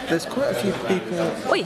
There's quite a few people. Oi.